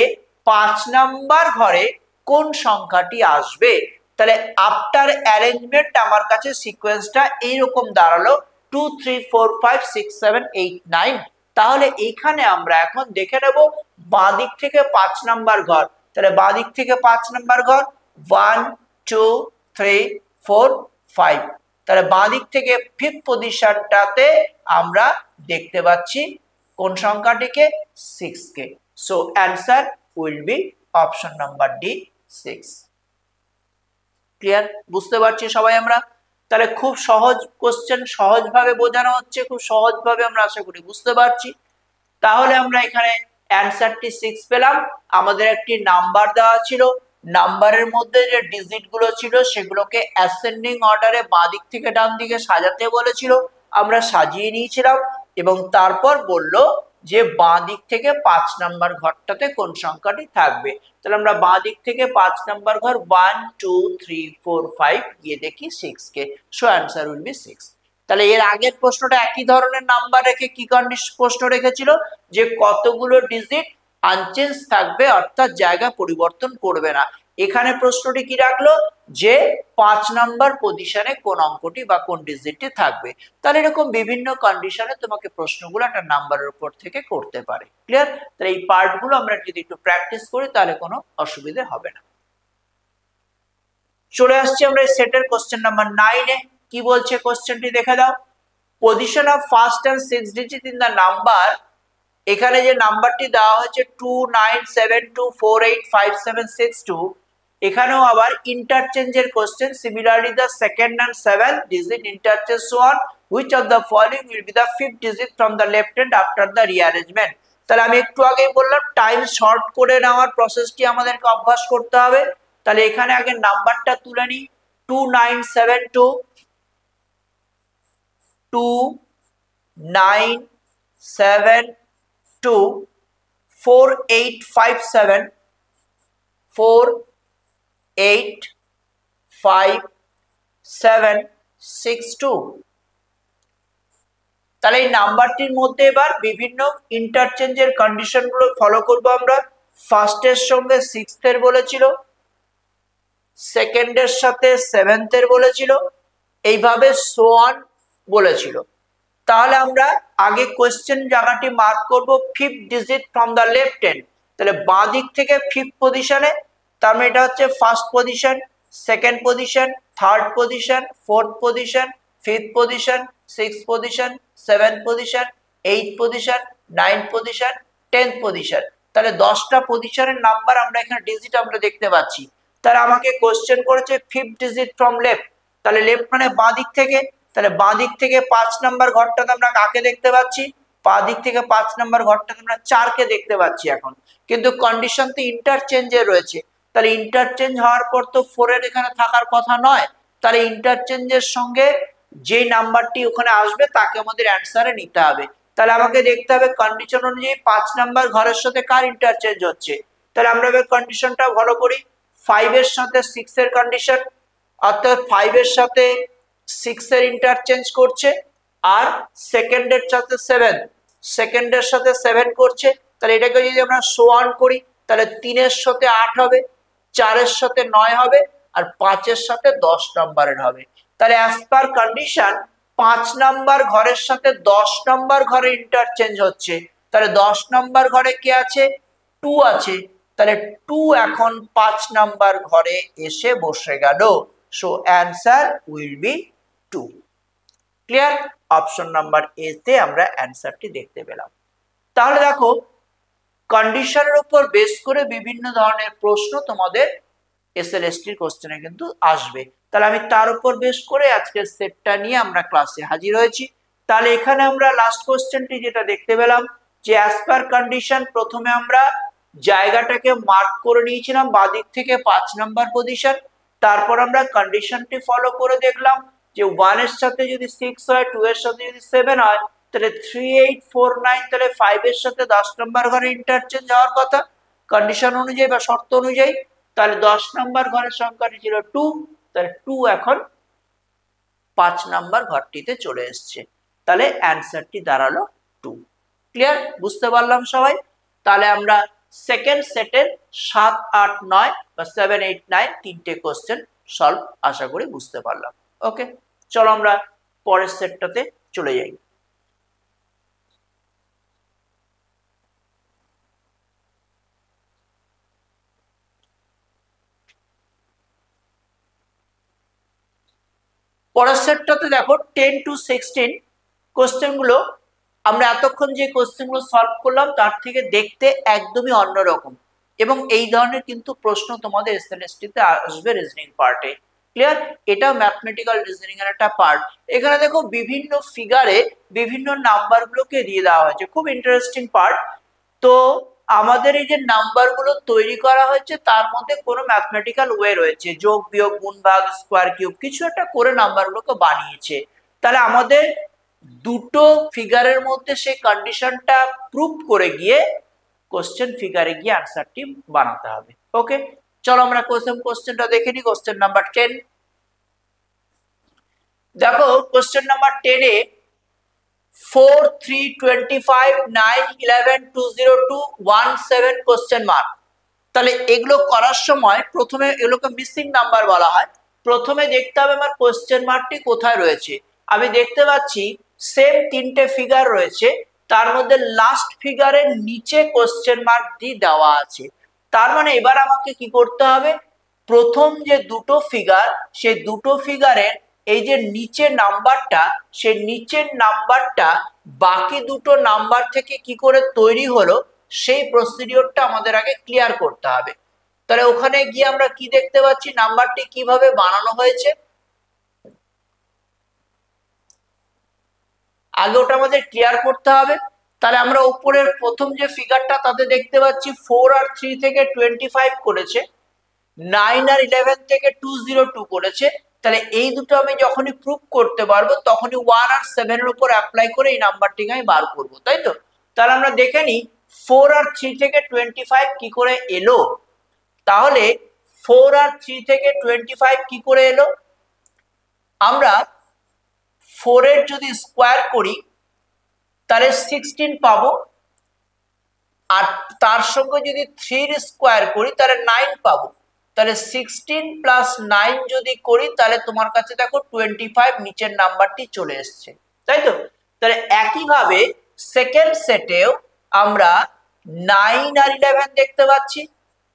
A: 5 নাম্বার ঘরে কোন সংখ্যাটি আসবে। তাহলে আফটার অ্যারেঞ্জমেন্ট আমার কাছে সিকোয়েন্সটা এইরকম দাঁড়ালো 2 3 4 5 6 7 8 9। তাহলে এখানে আমরা এখন দেখে নেব বাঁ দিক থেকে 5 নাম্বার ঘর। তাহলে বাঁ দিক থেকে 5 নাম্বার ঘর 1 2 3 4 5, তাহলে বাঁ দিক থেকে ফিফথ পজিশনটাতে আমরা দেখতে পাচ্ছি কোন সংখ্যাটিকে, 6 কে। So answer will be option number D, 6। Clear, বুঝতে পারছি সবাই আমরা। তাহলে খুব সহজ কোশ্চেন, সহজভাবে বোঝানো হচ্ছে, খুব সহজভাবে আমরা আশা করি বুঝতে পারছি। তাহলে আমরা এখানে অ্যান্সারটি 6 পেলাম। আমাদের একটি নাম্বার দেওয়া ছিল, নাম্বারের মধ্যে যে ডিজিট গুলো ছিল সেগুলোকে অ্যাসেন্ডিং অর্ডারে বাঁ দিক থেকে ডান দিকে সাজাতে বলেছিল, আমরা সাজিয়ে নিয়েছিলাম এবং তারপর বলল যে বাঁ দিক থেকে 5 নাম্বার ঘরটাতে কোন সংখ্যাটি থাকবে। তাহলে আমরা বাঁ দিক থেকে 5 নাম্বার ঘর 1 2 3 4 5 গিয়ে দেখি 6 কে, সো অ্যান্সার উইল বি 6। তাহলে এর আগের প্রশ্নটা একই ধরনের নাম্বার রেখে কি কন্ডিশন প্রশ্ন রেখেছিল, যে কতগুলো ডিজিট আনচেঞ্জ থাকবে অর্থাৎ জায়গা পরিবর্তন করবে না। এখানে প্রশ্নটি কি রাখলো, যে 5 নাম্বার পজিশনে কোন অঙ্কটি বা কোন ডিজিটটি থাকবে। তাহলে এরকম বিভিন্ন কন্ডিশনে তোমাকে প্রশ্নগুলো একটা নাম্বারের উপর থেকে করতে পারে। ক্লিয়ার? তাহলে এই পার্টগুলো আমরা যদি একটু প্র্যাকটিস করি তাহলে কোনো অসুবিধা হবে না। চলে আসছি আমরা এই সেটের কোশ্চেন নাম্বার 9 এ। কি বলছে কোশ্চেনটি দেখে দাও। Position of first and 6 digit in the number, এখানে যে নাম্বারটি দেওয়া হয়েছে 2972485762, এখানেও আবার ইন্টারচেঞ্জের question. Similarly the second and 7th digit interchange one, which of the following will be the 5th digit from the left hand after the rearrangement. তাহলে আমি একটু আগেই বললাম টাইম শর্ট করে নেওয়ার প্রসেসটি আমাদেরকে অভ্যাস করতে হবে। তাহলে এখানে আগে নাম্বারটা তুলে নিই, 2857 তাহলে এই নাম্বারটির মধ্যে এবার বিভিন্ন ইন্টারচেঞ্জের কন্ডিশন গুলো ফলো করবো আমরা। ফার্স্টের সঙ্গে 6th এর বলেছিল, সেকেন্ডের সাথে 7th এর বলেছিল, এইভাবে সো অন বলেছিল। তাহলে আমরা আগে কোশ্চেন জায়গাটি মার্ক করব 5th digit from the left hand. তাহলে বাঁ দিক থেকে 5th পজিশনে, তার মানে এটা হচ্ছে first position, second position, third position, fourth position, fifth position, sixth position, seventh position, eighth position, ninth position, 10th position. তাহলে 10টা পজিশনের নাম্বার আমরা এখানে ডিজিট আমরা দেখতে পাচ্ছি। তাহলে আমাকে কোশ্চেন করেছে 5th ডিজিট ফ্রম লেফট, তাহলে লেফট মানে বাঁ দিক থেকে। তাহলে বাঁ দিক থেকে 5 নাম্বার ঘরটাতে আমরা কাকে দেখতে পাচ্ছি, বাঁ দিক থেকে 5 নাম্বার ঘরটাতে আমরা 4 কে দেখতে পাচ্ছি এখন, কিন্তু কন্ডিশন তো ইন্টারচেঞ্জে রয়েছে। তাহলে ইন্টারচেঞ্জ হওয়ার পর তো 4 এর এখানে থাকার কথা নয়। তাহলে ইন্টারচেঞ্জের সঙ্গে যে নাম্বারটি ওখানে আসবে তাকে আমাদের অ্যান্সারে নিতে হবে। তাহলে আমাকে দেখতে হবে কন্ডিশন অনুযায়ী 5 নাম্বার ঘরের সাথে কার ইন্টারচেঞ্জ হচ্ছে। তাহলে আমরা এবার কন্ডিশনটা ভালো করি। 5 এর সাথে 6 এর কন্ডিশন, অর্থাৎ 5 এর সাথে 6 এর ইন্টারচেঞ্জ করছে, আর সেকেন্ডের সাথে 7, সেকেন্ডের সাথে 7 করছে। তাহলে এটাকে যদি আমরা সো অন করি তাহলে 3 এর সাথে 8 হবে, 4 এর সাথে 9 হবে, আর 5 এর সাথে 10 নাম্বারের হবে। তাহলে অ্যাজ পার কন্ডিশন 5 নাম্বার ঘরের সাথে 10 নাম্বার ঘরে ইন্টারচেঞ্জ হচ্ছে। তাহলে 10 নাম্বার ঘরে কে আছে, 2 আছে। তাহলে 2 এখন 5 নাম্বার ঘরে এসে বসে গেল। So answer will B 2। Clear? Option number A তে আমরা অ্যান্সারটি দেখতে পেলাম। তাহলে দেখো কন্ডিশনের উপর বেস করে বিভিন্ন ধরনের প্রশ্ন তোমাদের এসএলএসটির কোশ্চেনে কিন্তু আসবে। তাহলে আমি তার উপর বেস করে আজকের সেটটা নিয়ে আমরা ক্লাসে হাজির হয়েছি। তাহলে এখানে আমরা লাস্ট কোশ্চেনটি যেটা দেখতে পেলাম, যে অ্যাজ পার কন্ডিশন প্রথমে আমরা জায়গাটাকে মার্ক করে নিয়েছিলাম বাদিক থেকে 5 নাম্বার পজিশন। তারপর আমরা কন্ডিশনটি ফলো করে দেখলাম যে 1 এর সাথে যদি 6 হয়, 2 এর সাথে যদি 7 হয়, তাহলে 3 8 4 9, তাহলে 5 এর সাথে 10 নাম্বার ঘরে ইন্টারচেঞ্জ হওয়ার কথা কন্ডিশন অনুযায়ী বা শর্ত অনুযায়ী। তাহলে 10 নাম্বার ঘরের সংখ্যাটি ছিল 2, তাহলে 2 এখন 5 নাম্বার ঘরটিতে চলে এসছে। তাহলে অ্যান্সারটি দাঁড়ালো 2। ক্লিয়ার? বুঝতে পারলাম সবাই? তাহলে আমরা সেকেন্ড সেটের 7 8 9 বা 7 8 9 তিনটে কোশ্চেন সলভ আশা করি বুঝতে পারলাম। ওকে, চলো আমরা পরের সেটটাতে চলে যাই। পরের সেটটাতে দেখো 10 to 16 কোশ্চেনগুলো আমরা এতক্ষণ যে কোশ্চেনগুলো সলভ করলাম তার থেকে দেখতে একদমই অন্যরকম, এবং এই ধরনের কিন্তু প্রশ্ন তোমাদের এসএলএসটিতে আসবে রিজনিং পার্টে। ক্লিয়ার? এটা ম্যাথমেটিক্যাল রিজনিং এর একটা পার্ট। এখানে দেখো বিভিন্ন ফিগারে বিভিন্ন নাম্বারগুলোকে দিয়ে দেওয়া হয়েছে, খুব ইন্টারেস্টিং পার্ট। তো আমাদের এই যে নাম্বারগুলো তৈরি করা হয়েছে তার মধ্যে কোনো ম্যাথমেটিক্যাল ওয়ে রয়েছে, যোগ বিয়োগ গুণ ভাগ স্কোয়ার কিউব কিছু একটা করে নাম্বারগুলোকে বানিয়েছে। তাহলে আমাদের দুটো ফিগারের মধ্যে সেই কন্ডিশনটা প্রুভ করে গিয়ে কোশ্চেন ফিগারে গিয়ে আনসারটি বানাতে হবে। ওকে, চলো আমরা কোশ্চেনটা দেখে নিই। কোশ্চেন নাম্বার 10, দেখো কোশ্চেন নাম্বার 10 এ 4 3 25 9 11 202 17 কোশ্চেন মার্ক। তাহলে এগুলো করার সময় প্রথমে এগুলোকে মিসিং নাম্বার বলা হয়। প্রথমে দেখতে হবে আমার কোশ্চেন মার্কটি কোথায় রয়েছে। আমি দেখতে পাচ্ছি সেম তিনটে ফিগার রয়েছে, তার মধ্যে লাস্ট ফিগারের নিচে কোশ্চেন মার্ক দিয়ে দেওয়া আছে। তার মানে এবার আমাকে কি করতে হবে, প্রথম যে দুটো ফিগার সেই দুটো ফিগারের এই যে নিচের নাম্বারটা, সেই নিচের নাম্বারটা বাকি দুটো নাম্বার থেকে কি করে তৈরি হলো সেই প্রসিডিওরটা আমাদের আগে ক্লিয়ার করতে হবে। তাহলে ওখানে গিয়ে আমরা কি দেখতে পাচ্ছি, নাম্বারটি কিভাবে বানানো হয়েছে আগে ওটা আমাদের ক্লিয়ার করতে হবে। তাহলে আমরা উপরের প্রথম যে ফিগারটা তাতে দেখতে পাচ্ছি 4 আর 3 থেকে 25 করেছে, 9 আর 11 থেকে 202 করেছে। তাহলে এই দুটো আমি যখনই প্রুভ করতে পারবো তখনই 1 আর 7 এর উপর অ্যাপ্লাই করে এই নাম্বারটিকে আমি বার করবো, তাই তো। তাহলে আমরা দেখে নিই 4 আর 3 থেকে 25 কি করে এলো। তাহলে 4 আর 3 থেকে 25 কি করে এলো, আমরা 4 এর যদি স্কোয়ার করি তাহলে 16 পাবো, আর তার সঙ্গে যদি 3 এর স্কোয়ার করি তাহলে 9 পাবো। তাহলে 16 প্লাস 9 যদি করি তাহলে তোমার কাছে দেখো 25 নিচের নাম্বারটি চলে এসছে, তাই তো। তাহলে একইভাবে সেকেন্ড সেটেও আমরা 9 আর 11 দেখতে পাচ্ছি।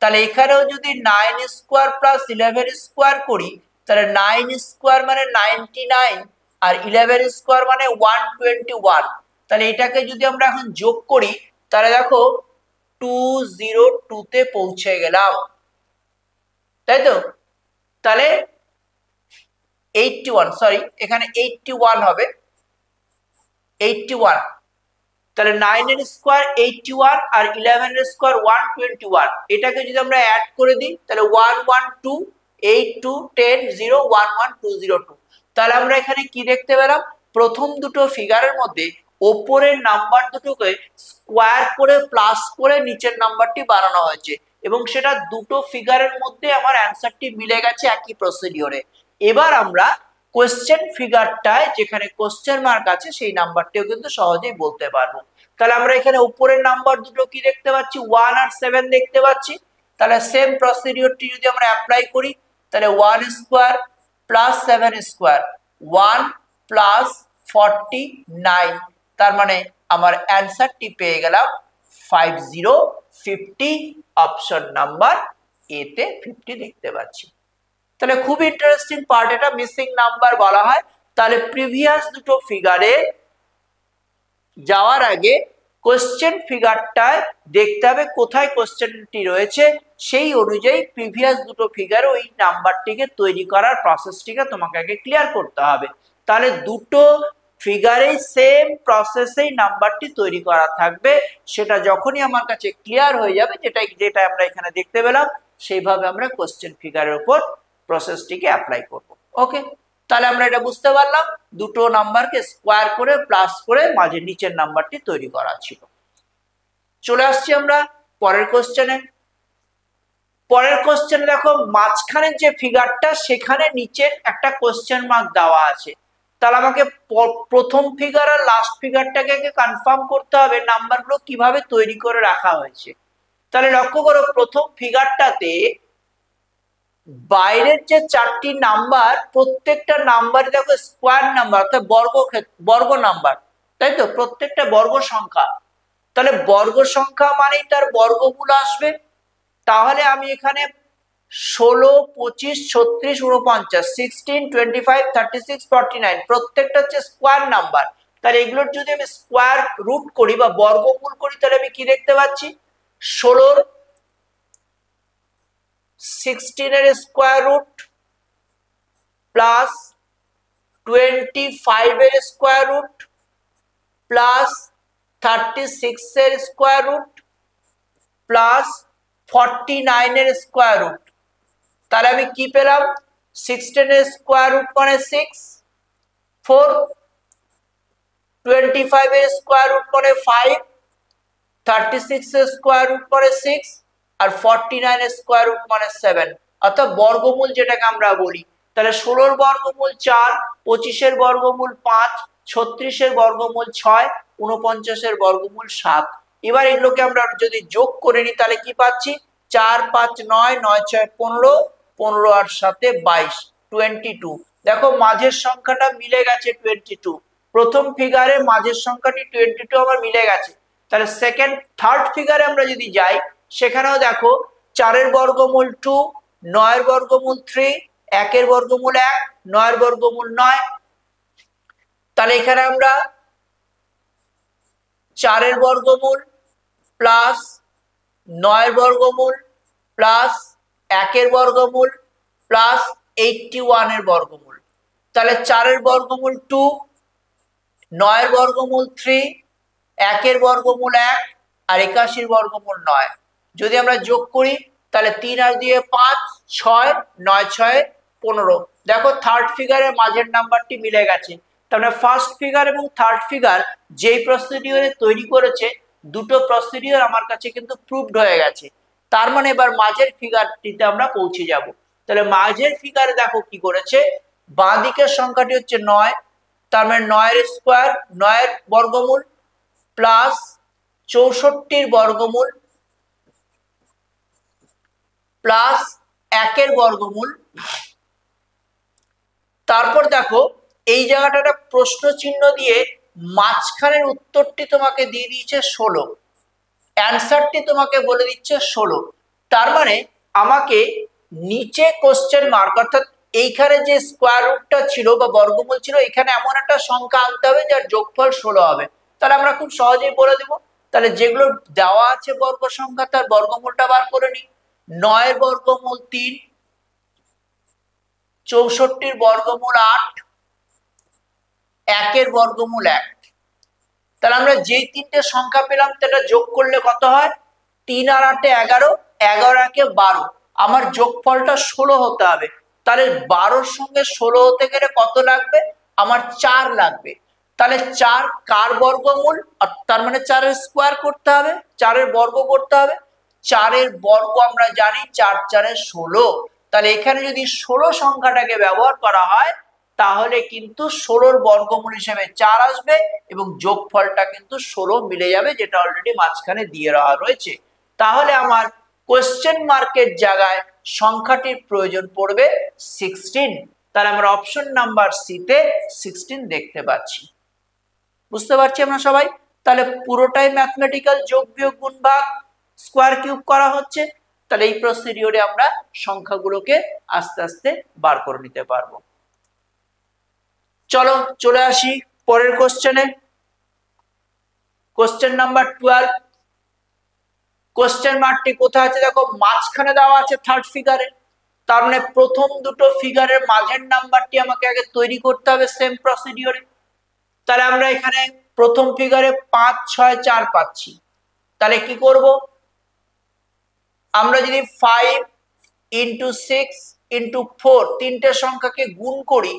A: তাহলে এখানেও যদি 9 স্কোয়ার প্লাস 11 স্কোয়ার করি তাহলে 9 স্কোয়ার মানে 99 আর 11 স্কোয়ার মানে 121। তাহলে এটাকে যদি আমরা এখন যোগ করি তাহলে দেখো 202 তে পৌঁছে গেলাম, তাই তো। তাহলে 81, সরি এখানে 81 হবে, 81। তাহলে 9 এর স্কোয়ার 81 আর 11 এর স্কোয়ার 121। এটাকে যদি আমরা অ্যাড করে দিই তাহলে 112 82 10 0 11202। তাহলে আমরা এখানে কি দেখতে পেলাম, প্রথম দুটো ফিগারের মধ্যে ওপরের নাম্বার দুটোকে স্কোয়ার করে প্লাস করে নিচের নাম্বারটি বানানো হয়েছে এবং সেটা দুটো ফিগারের মধ্যে আমার অ্যান্সারটি মিলে গেছে একই প্রসিডিওরে। এবার আমরা কোশ্চেন ফিগারটায় যেখানে কোশ্চেন মার্ক আছে সেই নাম্বারটিও কিন্তু সহজেই বলতে পারবো। তাহলে আমরা এখানে উপরের নাম্বার দুটো কি দেখতে পাচ্ছি, 1 আর 7 দেখতে পাচ্ছি। তাহলে সেম প্রসিডিওরটি যদি আমরা অ্যাপ্লাই করি তাহলে 1 স্কোয়ার প্লাস 7 স্কোয়ার 1 প্লাস 49। তার মানে আমার অ্যান্সারটি পেয়ে গেলাম 5050। অপশন নাম্বার এ তে 50 দেখতে পাচ্ছি। তাহলে খুব ইন্টারেস্টিং পার্ট, এটা মিসিং নাম্বার বলা হয়। তাহলে প্রিভিয়াস দুটো ফিগারে যাওয়ার আগে কোশ্চেন ফিগারটায় দেখতে হবে কোথায় কোশ্চেনটি রয়েছে, সেই অনুযায়ী প্রিভিয়াস দুটো ফিগারে ওই নাম্বারটিকে তৈরি করার প্রসেসটিকে তোমাকে আগে ক্লিয়ার করতে হবে। তাহলে দুটো ফিগারে সেম প্রসেসেই নাম্বারটি তৈরি করা থাকবে। সেটা যখনই আমার কাছে ক্লিয়ার হয়ে যাবে, যেটা আমরা এখানে দেখতে পেলাম, সেইভাবে আমরা কোশ্চেন ফিগারের উপর প্রসেসটিকে অ্যাপ্লাই করব। ওকে, তাহলে আমরা এটা বুঝতে পারলাম দুটো নাম্বারকে স্কোয়ার করে প্লাস করে মাঝে নিচের নাম্বারটি তৈরি করা ছিল। চলে আসছি আমরা পরের কোশ্চেনে। পরের কোশ্চেনে দেখো মাঝখানের যে ফিগারটা সেখানে নিচের একটা কোশ্চেন মার্ক দেওয়া আছে। তাহলে আমাকে প্রথম ফিগার আর লাস্ট ফিগারটাকে কনফার্ম করতে হবে নাম্বারগুলো কিভাবে তৈরি করে রাখা হয়েছে। তাহলে লক্ষ্য করো প্রথম ফিগারটাতে বাইরের যে চারটি নাম্বার প্রত্যেকটা নাম্বারে দেখো স্কোয়ার নাম্বার অর্থাৎ বর্গ নাম্বার, তাই তো, প্রত্যেকটা বর্গ সংখ্যা। তাহলে বর্গ সংখ্যা মানেই তার বর্গমূল আসবে। তাহলে আমি এখানে 16 25 36 49 16 25 36 49 প্রত্যেকটা হচ্ছে স্কোয়ার নাম্বার। তাহলে এগুলোর যদি আমি স্কোয়ার রুট করি বা বর্গমূল করি তাহলে আমি কি দেখতে পাচ্ছি, 16 16 এর স্কোয়ার রুট প্লাস 25 এর স্কোয়ার রুট প্লাস 36 এর স্কোয়ার রুট প্লাস 49 এর স্কোয়ার রুট। তাহলে আমি কি পেলাম, 16 এর স্কোয়ার রুট মানে 6 4 25 এর স্কোয়ার রুট করে 5, 36 এর স্কোয়ার রুট করে 6, আর 49 এর স্কোয়ার রুট মানে 7, অর্থাৎ বর্গমূল যেটাকে আমরা বলি। তাহলে 16 এর বর্গমূল 4, 25 এর বর্গমূল 5, 36 এর বর্গমূল 6, 49 এর বর্গমূল 7। এবার এগুলোকে আমরা যদি যোগ করে নিই তাহলে কি পাচ্ছি? 4 5 9, 9 6 15, 15 আর 7 22, 22। দেখো মাঝের সংখ্যাটা মিলে গেছে 22। প্রথম ফিগারে মাঝের সংখ্যাটি 22 আমার মিলে গেছে। তাহলে সেকেন্ড থার্ড ফিগারে আমরা যদি যাই, সেখানেও দেখো 4 এর বর্গমূল 2, 9 এর বর্গমূল 3, 1 এর বর্গমূল 1, 9 এর বর্গমূল 9। তাহলে এখানে আমরা 4 এর বর্গমূল প্লাস 9 এর বর্গমূল প্লাস 1 এর বর্গমূল প্লাস 81 এর বর্গমূল। তাহলে 4 এর বর্গমূল 2, 9 এর বর্গমূল 3, 1 এর বর্গমূল 1 আর 81 এর বর্গমূল 9। যদি আমরা যোগ করি তাহলে 3 আর 2 5, 6, 9 6 15। দেখো থার্ড ফিগারের মাঝের নাম্বারটি মিলে গেছে। তাহলে ফার্স্ট ফিগার এবং থার্ড ফিগার যেই প্রসিডিওরে তৈরি করেছে, দুটো প্রসিডিওর আমার কাছে কিন্তু প্রুভড হয়ে গেছে। তার মানে এবার মাঝের ফিগারটিতে আমরা পৌঁছে যাব। তাহলে মাঝের ফিগারে দেখো কি করেছে, বাঁ দিকের সংখ্যাটি হচ্ছে 9, তার মানে 9 এর স্কোয়ার, 9 এর বর্গমূল প্লাস 64 এর বর্গমূল প্লাস 1 এর বর্গমূল। তারপর দেখো এই জায়গাটা একটা প্রশ্ন চিহ্ন দিয়ে মাঝখানের উত্তরটি তোমাকে দিয়ে দিয়েছে 16, অ্যান্সারটি তোমাকে বলে দিচ্ছে 16। তার মানে আমাকে নিচে কোশ্চেন মার্ক, অর্থাৎ এইখানে যে স্কোয়ার রুটটা ছিল বা বর্গমূল ছিল, এখানে এমন একটা সংখ্যা আনতে হবে যার যোগফল 16 হবে। তাহলে আমরা খুব সহজেই বলে দেব। তাহলে যেগুলো দেওয়া আছে বর্গ সংখ্যা, তার বর্গমূলটা বার করে নিই। 9 এর বর্গমূল 3, 64 এর বর্গমূল 8, 1 এর বর্গমূল 1। তাহলে আমরা যেই তিনটে সংখ্যা পেলাম সেটা যোগ করলে কত হয়? 3 আর 8 11, 11 1 12। আমার যোগফলটা 16 হতে হবে। তাহলে 12 এর সঙ্গে 16 হতে গেলে কত লাগবে? আমার 4 লাগবে। তাহলে 4 কার বর্গমূল? তার মানে 4 এর স্কোয়ার করতে হবে, 4 এর বর্গ করতে হবে। 4 এর বর্গ আমরা জানি 4 4 16। তাহলে এখানে যদি 16 সংখ্যাটাকে ব্যবহার করা হয় তাহলে কিন্তু 16 এর বর্গমূল হিসেবে 4 আসবে এবং যোগফলটা কিন্তু 16 মিলে যাবে, যেটা অলরেডি মাঝখানে দিয়ে দেওয়া রয়েছে। তাহলে আমার কোশ্চেন মার্কের জায়গায় সংখ্যাটির প্রয়োজন পড়বে 16। তাহলে আমরা অপশন নাম্বার সি তে 16 দেখতে পাচ্ছি। বুঝতে পারছি আমরা সবাই? তাহলে পুরোটাই ম্যাথমেটিক্যাল, যোগ বিয়োগ গুণ ভাগ স্কোয়ার কিউব করা হচ্ছে। তাহলে এই প্রসিডিওরে আমরা সংখ্যাগুলোকে আস্তে আস্তে বার করে নিতে পারবো। চলো চলে আসি পরের কোশ্চেনে। Question number 12। কোশ্চেন মার্কটি কোথায় আছে দেখো, মাঝখানে দেওয়া আছে থার্ড ফিগারে। তার মানে প্রথম দুটো ফিগারের মাঝের নাম্বারটি আমাকে আগে তৈরি করতে হবে সেম প্রসিডিওরে। তাহলে আমরা এখানে প্রথম ফিগারে 5 6 4 পাচ্ছি। তাহলে কি করব, আমরা যদি 5 × 6 × 4 তিনটে সংখ্যাকে গুণ করি,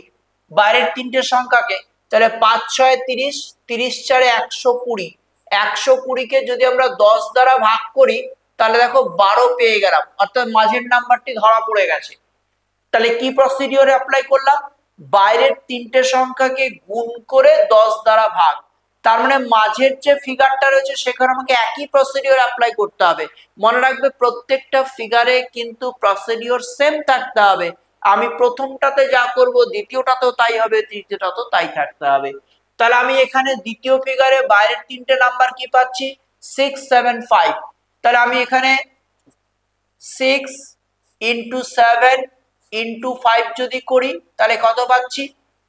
A: বাইরের তিনটে সংখ্যাকে, তাহলে 5 6 30, 30 4 120। 120কে যদি আমরা 10 দ্বারা ভাগ করি তাহলে দেখো 12 পেয়ে গেলাম, অর্থাৎ মাঝের নাম্বারটি ধরা পড়ে গেছে। তাহলে কি প্রসিডিওরে অ্যাপ্লাই করলাম? বাইরের তিনটে সংখ্যাকে গুণ করে 10 দ্বারা ভাগ। তার মানে মাঝের যে ফিগারটা রয়েছে সেখানে আমাকে একই প্রসিডিওর অ্যাপ্লাই করতে হবে। মনে রাখবে প্রত্যেকটা ফিগারে কিন্তু প্রসিডিওর সেম থাকতে হবে। আমি প্রথমটাতে যা করব দ্বিতীয়টাতেও তাই হবে, তৃতীয়টাতেও তাই থাকতে হবে। তাহলে আমি এখানে দ্বিতীয় ফিগারে বাইরের তিনটে নাম্বার কি পাচ্ছি? 6 7 5। তাহলে আমি এখানে 6 × 7 × 5 যদি করি তাহলে কত পাচ্ছি?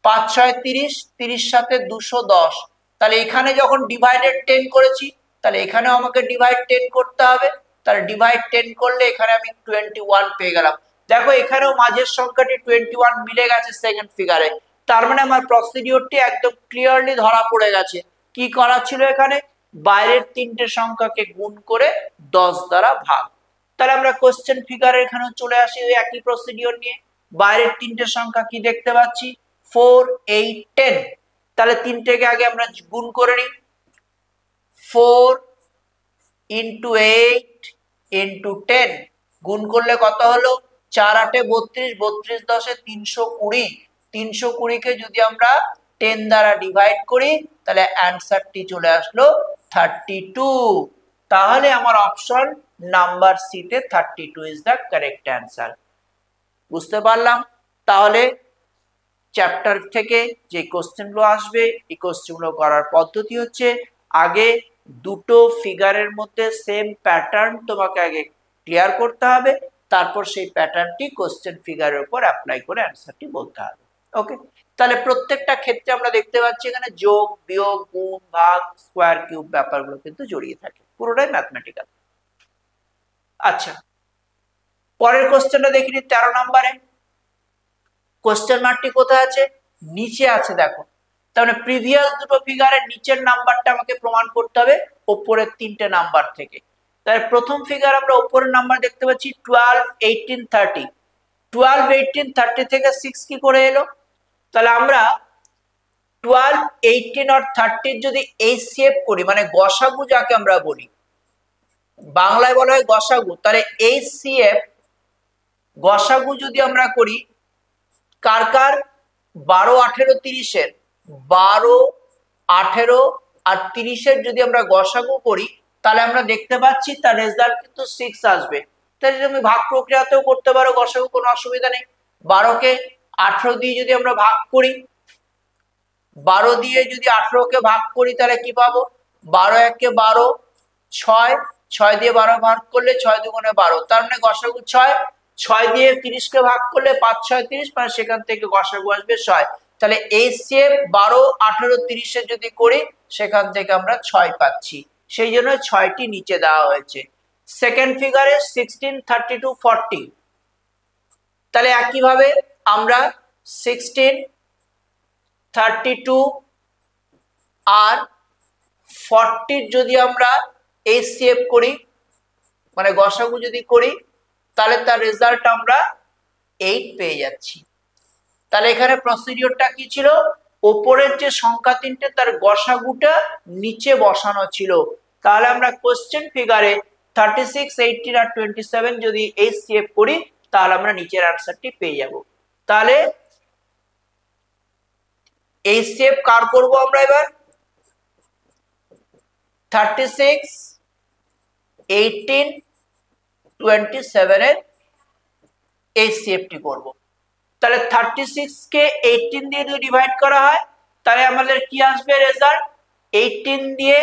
A: 5 6 30, 30 সাথে 210। তাহলে এখানে যখন ডিভাইডেড 10 করেছি তাহলে এখানেও আমাকে ডিভাইড 10 করতে হবে। তাহলে ডিভাইড 10 করলে এখানে আমি 21 পেয়ে গেলাম। দেখো এখানেও মাঝের সংখ্যাটি 21 মিলে গেছে সেকেন্ড ফিগারে। তার মানে আমার প্রসিডিওরটি একদম ক্লিয়ারলি ধরা পড়ে গেছে। কি করা ছিল এখানে? বাইরের তিনটে সংখ্যাকে গুণ করে 10 দ্বারা ভাগ। তাহলে আমরা কোশ্চেন ফিগারে এখানে চলে আসি ওই একই প্রসিডিওর নিয়ে। বাইরের তিনটে সংখ্যা কি দেখতে পাচ্ছি? 4 8 10। তাহলে তিনটেকে আগে আমরা গুণ করে নিই। 4 ইন্টু 8 ইন্টু 10 গুণ করলে কত হলো? 4 8 32, 32 10 320, 320কে যদি আমরা 10 দ্বারা ডিভাইড করি তাহলে অ্যান্সারটি চলে আসলো 32। তাহলে আমার অপশন নাম্বার সি তে 32 ইজ দ্য কারেক্ট অ্যান্সার। বুঝতে পারলাম? তাহলে চ্যাপ্টার থেকে যে কোশ্চেনগুলো আসবে এই কোশ্চেনগুলো করার পদ্ধতি হচ্ছে আগে দুটো ফিগারের মধ্যে সেম প্যাটার্ন তোমাকে আগে ক্লিয়ার করতে হবে, তারপর সেই প্যাটার্নটি কোশ্চেন ফিগারের উপর অ্যাপ্লাই করে অ্যান্সারটি বলতে হবে। ওকে, তাহলে প্রত্যেকটা ক্ষেত্রে আমরা দেখতে পাচ্ছি এখানে যোগ বিয়োগ গুণ ভাগ স্কয়ার কিউব ব্যাপারগুলো কিন্তু জড়িয়ে থাকে, পুরোটাই ম্যাথমেটিক্যাল। আচ্ছা, পরের কোশ্চেনটা দেখিনি 13 নম্বরে। কোশ্চেন মার্কটি কোথায় আছে? নিচে আছে, দেখো। তার মানে প্রিভিয়াস দুটো ফিগারের নিচের নাম্বারটা আমাকে প্রমাণ করতে হবে উপরের তিনটে নাম্বার থেকে। তাহলে প্রথম ফিগার আমরা উপরের নাম্বার দেখতে পাচ্ছি 12 18 30। 12 18 30 থেকে 6 কি করে এলো? তাহলে আমরা 12 18 আর 30 যদি এইচসিএফ করি, মানে গসাগু যাকে আমরা বলি, বাংলায় বলা হয় গসাগু, তাহলে এইচসিএফ গসাগু যদি আমরা করি কার কার? 12 18 30 এর, 12 18 আর 30 এর যদি আমরা গসাগু করি তাহলে আমরা দেখতে পাচ্ছি তার রেজাল্ট কিন্তু 6 আসবে। তাহলে তুমি ভাগ প্রক্রিয়াতেও করতে পারো গসাগু, কোনো অসুবিধা নেই। 12 কে 18 দিয়ে যদি আমরা ভাগ করি, 12 দিয়ে যদি 18 কে ভাগ করি তাহলে কি পাবো? 12 1 কে 12, 6, 6 দিয়ে 12 ভাগ করলে 6 দুগুণে 12, তার মানে গসাগু 6। 6 দিয়ে 30 কে ভাগ করলে 5 6 30, মানে সেখান থেকে গসাগু আসবে 6। তাহলে এইচসিএফ 12 18 30 এর যদি করি সেখান থেকে আমরা 6 পাচ্ছি, সেই জন্য 6টি নিচে দেওয়া হয়েছে। সেকেন্ড ফিগারে 16 32 40, তাহলে একইভাবে আমরা 16 32 আর 40 যদি আমরা এইচসিএফ করি, মানে গসাগু যদি করি, তাহলে তার রেজাল্ট আমরা 8 পেয়ে যাচ্ছি। তাহলে এখানে প্রসিডিওরটা কি ছিল? উপরের যে সংখ্যা তিনটে তার গসাগুটা নিচে বসানো ছিল। তাহলে আমরা কোশ্চেন ফিগারে 36 18 আর 27 যদি এইচসিএফ করি তাহলে আমরা নিচের আনসারটি পেয়ে যাব। তাহলে এইচসিএফ কার করব আমরা এবার? 36 18 27 এর এইচসিএফটি করব। তাহলে 36 কে 18 দিয়ে যদি ডিভাইড করা হয় তাহলে আমাদের কি আসবে রেজাল্ট? 18 দিয়ে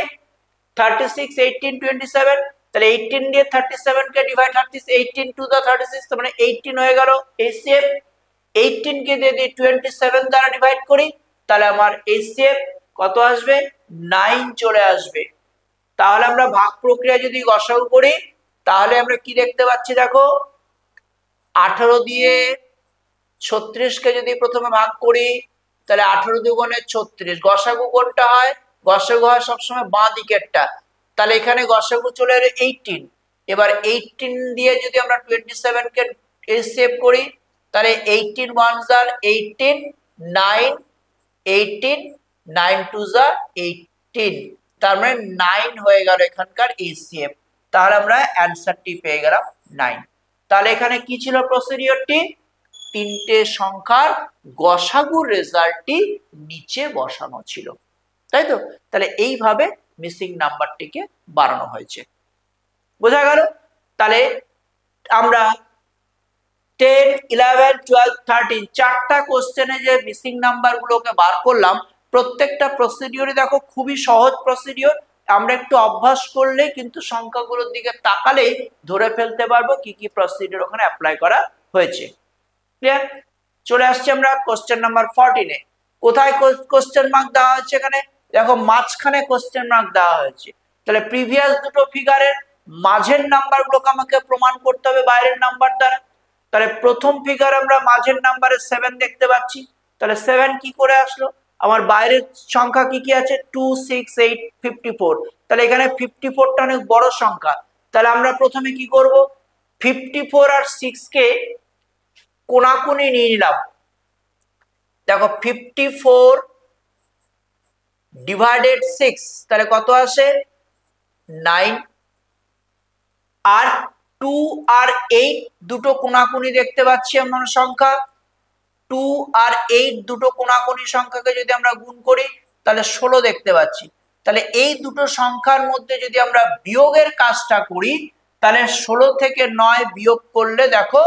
A: 36 18 27, তাহলে 18 দিয়ে 37 কে ডিভাইড 18 টু দা 36, তার মানে 18 হয়ে গেল এইচসিএফ। 18 কে যদি 27 দ্বারা ডিভাইড করি তাহলে আমার এইচসিএফ কত আসবে? 9 চলে আসবে। তাহলে আমরা ভাগ প্রক্রিয়া যদি গসাগু করি তাহলে আমরা কি দেখতে পাচ্ছি? দেখো, 18 দিয়ে 36 কে যদি প্রথমে ভাগ করি তাহলে 18 দুগুণে 36, গসাগু কোনটা হয়? গসাগু হয় সবসময় বাঁ দিকেরটা, তাহলে এখানে গসাগু চলে এলো 18। এবার 18 দিয়ে যদি আমরা 27 কে সেভ করি তাহলে 18 1 আর 18 9 18 9 2 আর 18, তার মানে 9 হয়ে গেল এখানকার এইচসিএফ। তাহলে আমরা অ্যানসারটি পেয়ে গেলাম 9। তাহলে এখানে কি ছিল প্রসিডিওরটি? তিনটে সংখ্যার গসাগুর রেজাল্টটি নিচে বসানো ছিল, তাই তো? তাহলে এইভাবে মিসিং নাম্বারটিকে বাড়ানো হয়েছে। বোঝা গেল? তাহলে আমরা 10 11 12 13 চারটা কোশ্চেনে যে মিসিং নাম্বারগুলোকে বার করলাম, প্রত্যেকটা প্রসিডিওরে দেখো খুবই সহজ প্রসিডিওর। আমরা একটু অভ্যাস করলে কিন্তু সংখ্যাগুলোর দিকে তাকালেই ধরে ফেলতে পারবো কি কি প্রসিডিওর ওখানে অ্যাপ্লাই করা হয়েছে। ক্লিয়ার? চলে আসছে আমরা কোশ্চেন নাম্বার 14 এ। কোথায় কোশ্চেন মার্ক দেওয়া হয়েছে? এখানে দেখো মাঝখানে কোশ্চেন মার্ক দেওয়া হয়েছে। তাহলে প্রিভিয়াস দুটো ফিগারের মাঝের নাম্বারগুলোকে আমাকে প্রমাণ করতে হবে বাইরের নাম্বার দ্বারা। তাহলে প্রথম ফিগার আমরা মাঝের নাম্বারে 7 দেখতে পাচ্ছি, তাহলে 7 কি করে আসলো? আমার বাইরের সংখ্যা কি কি আছে? 2 6 8 54, তাহলে এখানে 54টা অনেক বড় সংখ্যা। তাহলে আমরা প্রথমে কি করব? 54 আর 6 কে কোনাকুনি নিয়ে নিলাম। দেখো 54 ডিভাইডেড 6, তাহলে কত আসে 9। আর 2 আর 8 দুটো কোণাকুণি দেখতে পাচ্ছি আমরা সংখ্যা, 2 আর 8 দুটো কোণাকুণি সংখ্যাকে যদি আমরা গুণ করি তাহলে 16 দেখতে পাচ্ছি। তাহলে এই দুটো সংখ্যার মধ্যে যদি আমরা বিয়োগের কাজটা করি তাহলে 16 থেকে 9 বিয়োগ করলে দেখো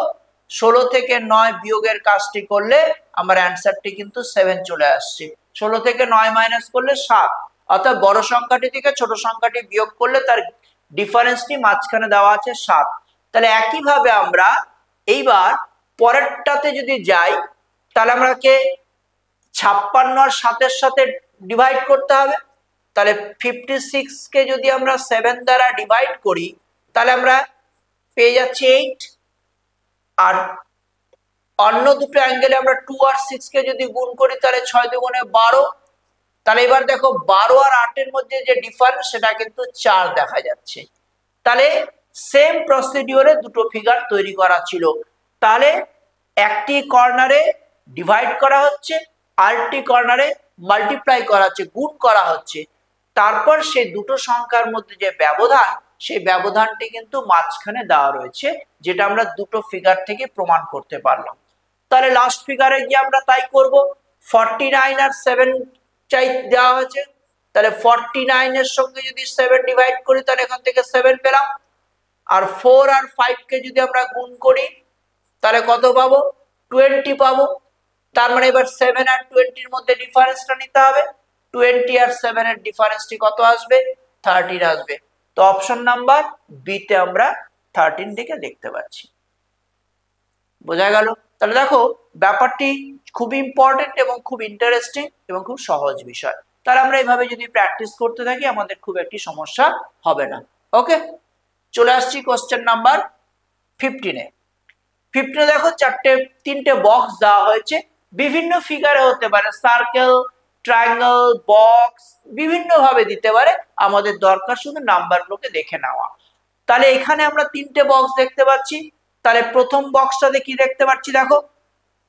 A: 16 থেকে 9 বিয়োগের কাজটি করলে আমার অ্যান্সারটি কিন্তু 7 চলে আসছে। 16 থেকে 9 মাইনাস করলে 7, অর্থাৎ বড় সংখ্যাটি থেকে ছোট সংখ্যাটি বিয়োগ করলে তার ডিফারেন্সটি মাঝখানে দেওয়া আছে 7। তাহলে একইভাবে আমরা এইবার পরেরটাতে যদি যাই তাহলে আমাকে 56 আর 7-এর সাথে ডিভাইড করতে হবে। তাহলে 56 কে যদি আমরা 7 দ্বারা ডিভাইড করি তাহলে আমরা পেয়ে যাচ্ছি 8। আর অন্য দুটো অ্যাঙ্গেলে আমরা 2 আর 6 কে যদি গুণ করি তাহলে 6 দুগুণে 12। তাহলে এবার দেখো 12 আর 8 এর মধ্যে যে ডিফারেন্স সেটা কিন্তু 4 দেখা যাচ্ছে। তাহলে সেম প্রসিডিওরে দুটো ফিগার তৈরি করা ছিল। তাহলে একটি কর্নারে ডিভাইড করা হচ্ছে, আরেকটি কর্নারে মাল্টিপ্লাই করা হচ্ছে, গুণ করা হচ্ছে। তারপর সেই দুটো সংখ্যার মধ্যে যে ব্যবধান, সেই ব্যবধানটি কিন্তু মাঝখানে দেওয়া রয়েছে, যেটা আমরা দুটো ফিগার থেকে প্রমাণ করতে পারলাম। তাহলে লাস্ট ফিগারে গিয়ে আমরা তাই করব। 49 আর 7 চাই দেওয়া হয়েছে, তাহলে 49 এর সঙ্গে যদি 7 ডিভাইড করি তাহলে এখান থেকে 7 পেলাম। আর 4 আর 5 কে যদি আমরা গুণ করি তাহলে কত পাবো 20 পাবো। তার মানে এবার 7 আর 20 এর মধ্যে ডিফারেন্সটা নিতে হবে। 20 আর 7 এর ডিফারেন্সটি কত আসবে 13 আসবে। তো অপশন নাম্বার বি তে আমরা 13 টিকে দেখতে পাচ্ছি। বোঝা গেল? তাহলে দেখো ব্যাপারটি খুব ইম্পর্টেন্ট এবং খুব ইন্টারেস্টিং এবং খুব সহজ বিষয়। তাহলে আমরা এইভাবে যদি প্র্যাকটিস করতে থাকি আমাদের খুব একটি সমস্যা হবে না। ওকে, চলে আসছি কোশ্চেন নাম্বার 15-এ। 15-এ দেখো তিনটে বক্স দেওয়া হয়েছে, বিভিন্ন ফিগারে হতে পারে, সার্কেল, ট্রায়াঙ্গেল, বক্স, বিভিন্ন ভাবে দিতে পারে। আমাদের দরকার শুধু নাম্বারগুলোকে দেখে নেওয়া। তাহলে এখানে আমরা তিনটে বক্স দেখতে পাচ্ছি। তাহলে প্রথম বক্সটাতে কি দেখতে পাচ্ছি দেখো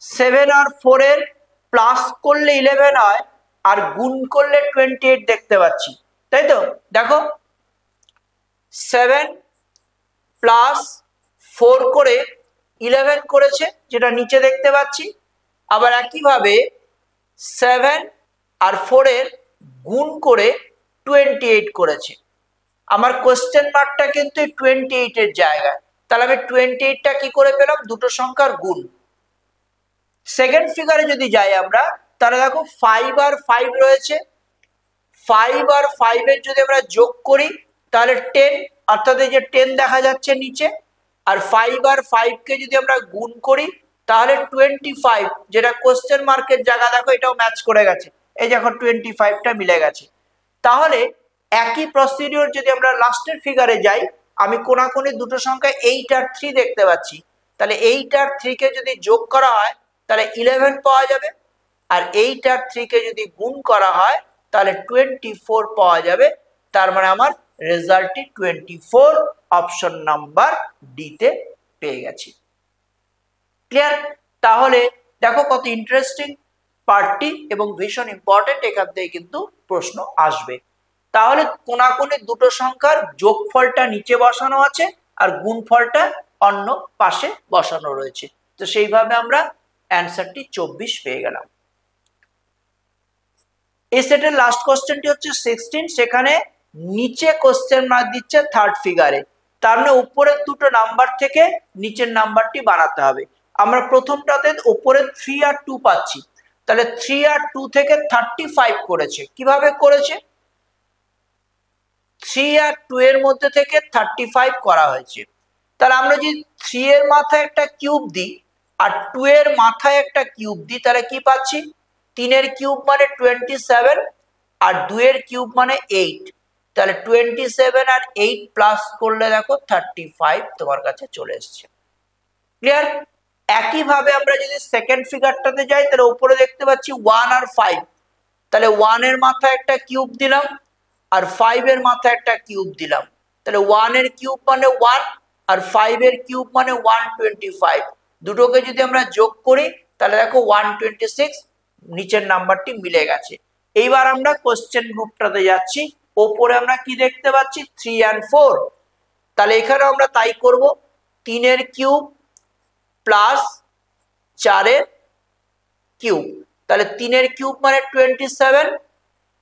A: 7 আর 4 এর প্লাস করলে 11 হয় আর গুণ করলে 28 দেখতে পাচ্ছি, তাই তো? দেখো 7 প্লাস 4 করে 11 করেছে, যেটা নিচে দেখতে পাচ্ছি। আবার একইভাবে 7 আর 4 এর গুণ করে 28 করেছে। আমার কোশ্চেন মার্কটা কিন্তু 28 এর জায়গায়। তাহলে আমি 28টা কি করে পেলাম? দুটো সংখ্যার গুণ। সেকেন্ড ফিগারে যদি যাই আমরা তাহলে দেখো 5 আর 5 রয়েছে। 5 আর 5 এর যদি আমরা যোগ করি তাহলে 10, অর্থাৎ এই যে 10 দেখা যাচ্ছে নিচে। আর 5 আর 5 কে যদি আমরা গুণ করি তাহলে 25, যেটা কোশ্চেন মার্কের জায়গা দেখো এটাও ম্যাচ করে গেছে। এই দেখো 25টা মিলে গেছে। তাহলে একই প্রসিডিওর যদি আমরা লাস্টের ফিগারে যাই, আমি কোণাকুণি দুটো সংখ্যা 8 আর 3 দেখতে পাচ্ছি। তাহলে 8 আর 3 কে যদি যোগ করা হয় তাহলে 11 পাওয়া যাবে। আর 8 আর 3 কে যদি গুণ করা হয় তাহলে 24 পাওয়া যাবে। তার মানে আমার রেজাল্টটি 24, অপশন নাম্বার ডি তে পেয়ে গেছি। ক্লিয়ার? তাহলে দেখো কত ইন্টারেস্টিং পার্টটি এবং ভীষণ ইম্পর্টেন্ট, এখান থেকে কিন্তু প্রশ্ন আসবে। তাহলে কোণাকুণি দুটো সংখ্যার যোগফলটা নিচে বসানো আছে আর গুণফলটা অন্য পাশে বসানো রয়েছে। তো সেইভাবে আমরা অ্যান্সারটি 24 পেয়ে গেলাম। এই সেটের লাস্ট কোশ্চেনটি হচ্ছে 16, সেখানে নিচে কোশ্চেন মার্ক দিচ্ছে থার্ড ফিগারে। তার মানে উপরের দুটো নাম্বার থেকে নিচের নাম্বারটি বানাতে হবে। আমরা প্রথমটাতে উপরে 3 আর 2 পাচ্ছি, তাহলে 3 আর 2 থেকে 35 করেছে। কিভাবে করেছে? 3 আর 2 এর মধ্যে থেকে 35 করা হয়েছে। তাহলে আমরা যদি 3 এর মাথায় একটা কিউব দিই আর 2 এর মাথায় একটা কিউব দিই তাহলে কি পাচ্ছি? 3 এর কিউব মানে 27 আর 2 এর কিউব মানে 8। তাহলে 27 আর 8 প্লাস করলে দেখো 35 তোমার কাছে চলে এসছে। ক্লিয়ার? একইভাবে আমরা যদি সেকেন্ড ফিগারটাতে যাই তাহলে উপরে দেখতে পাচ্ছি 1 আর 5। তাহলে 1 এর মাথায় একটা কিউব দিলাম আর 5 এর মাথায় একটা কিউব দিলাম। তাহলে 1 এর কিউব মানে 1 আর 5 এর কিউব মানে 125। দুটোকে যদি আমরা যোগ করি তাহলে দেখো 126, নিচের নাম্বারটি মিলে গেছে। এইবার আমরা কোশ্চেন গ্রুপটাতে যাচ্ছি। ওপরে আমরা কি দেখতে পাচ্ছি 3 and 4, তাহলে এখানে আমরা তাই করব 3 এর কিউব প্লাস 4 এর কিউব, তাহলে 3 এর কিউব মানে 27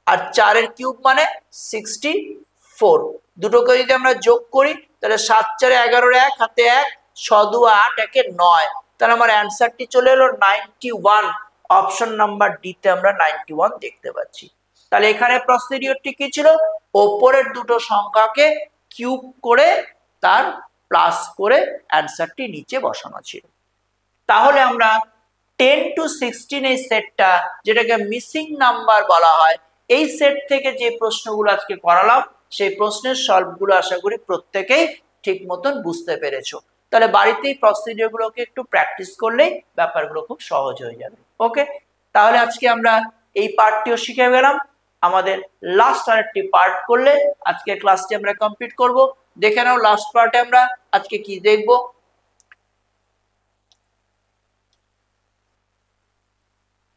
A: আর 4 এর কিউব মানে 64, দুটোকে যদি আমরা যোগ করি তাহলে 7 4 11 1 হাতে 1 6 2 8 1 9, তাহলে আমার অ্যানসারটি চলে এলো 91। অপশন নাম্বার ডি তে আমরা 91 দেখতে পাচ্ছি। তাহলে এখানে প্রসিডিওরটি কি ছিল, উপরের দুটো সংখ্যাকে কিউব করে তার প্লাস করে অ্যানসারটি নিচে বসানো ছিল। তাহলে আমরা 10 to 16 এই সেটটা, যেটাকে মিসিং নাম্বার বলা হয়, এই সেট থেকে যে প্রশ্নগুলো আজকে করালাম সেই প্রশ্নের সলভগুলো আশা করি প্রত্যেকেই ঠিক মতন বুঝতে পেরেছো। তাহলে বাড়িতেই প্রসিডিওরগুলোকে একটু প্র্যাকটিস করলেই ব্যাপারগুলো খুব সহজ হয়ে যাবে। ওকে, তাহলে আজকে আমরা এই পার্টটিও শিখে গেলাম। আমাদের লাস্ট আরেকটি পার্ট করলে আজকে ক্লাসটি আমরা কমপ্লিট করব। দেখে নাও লাস্ট পার্টে আমরা আজকে কি দেখব।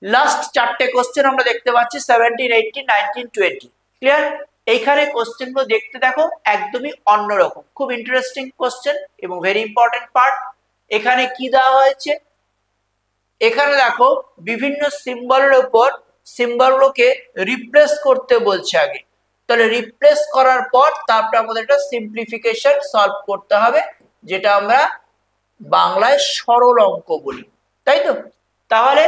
A: লাস্ট চারটে কোশ্চেন আমরা দেখতে পাচ্ছি 17, 18, 19, 20। ক্লিয়ার? এইখানে কোশ্চেনগুলো দেখতে দেখো একদমই অন্যরকম, খুব ইন্টারেস্টিং কোশ্চেন এবং ভেরি ইম্পর্টেন্ট পার্ট। এখানে কি দেওয়া হয়েছে, এখানে দেখো বিভিন্ন সিম্বলের উপর সিম্বলগুলোকে রিপ্লেস করতে বলছে আগে। তাহলে রিপ্লেস করার পর তারপরে আমাদের একটা সিম্পলিফিকেশন সলভ করতে হবে, যেটা আমরা বাংলায় সরল অঙ্ক বলি, তাই তো? তাহলে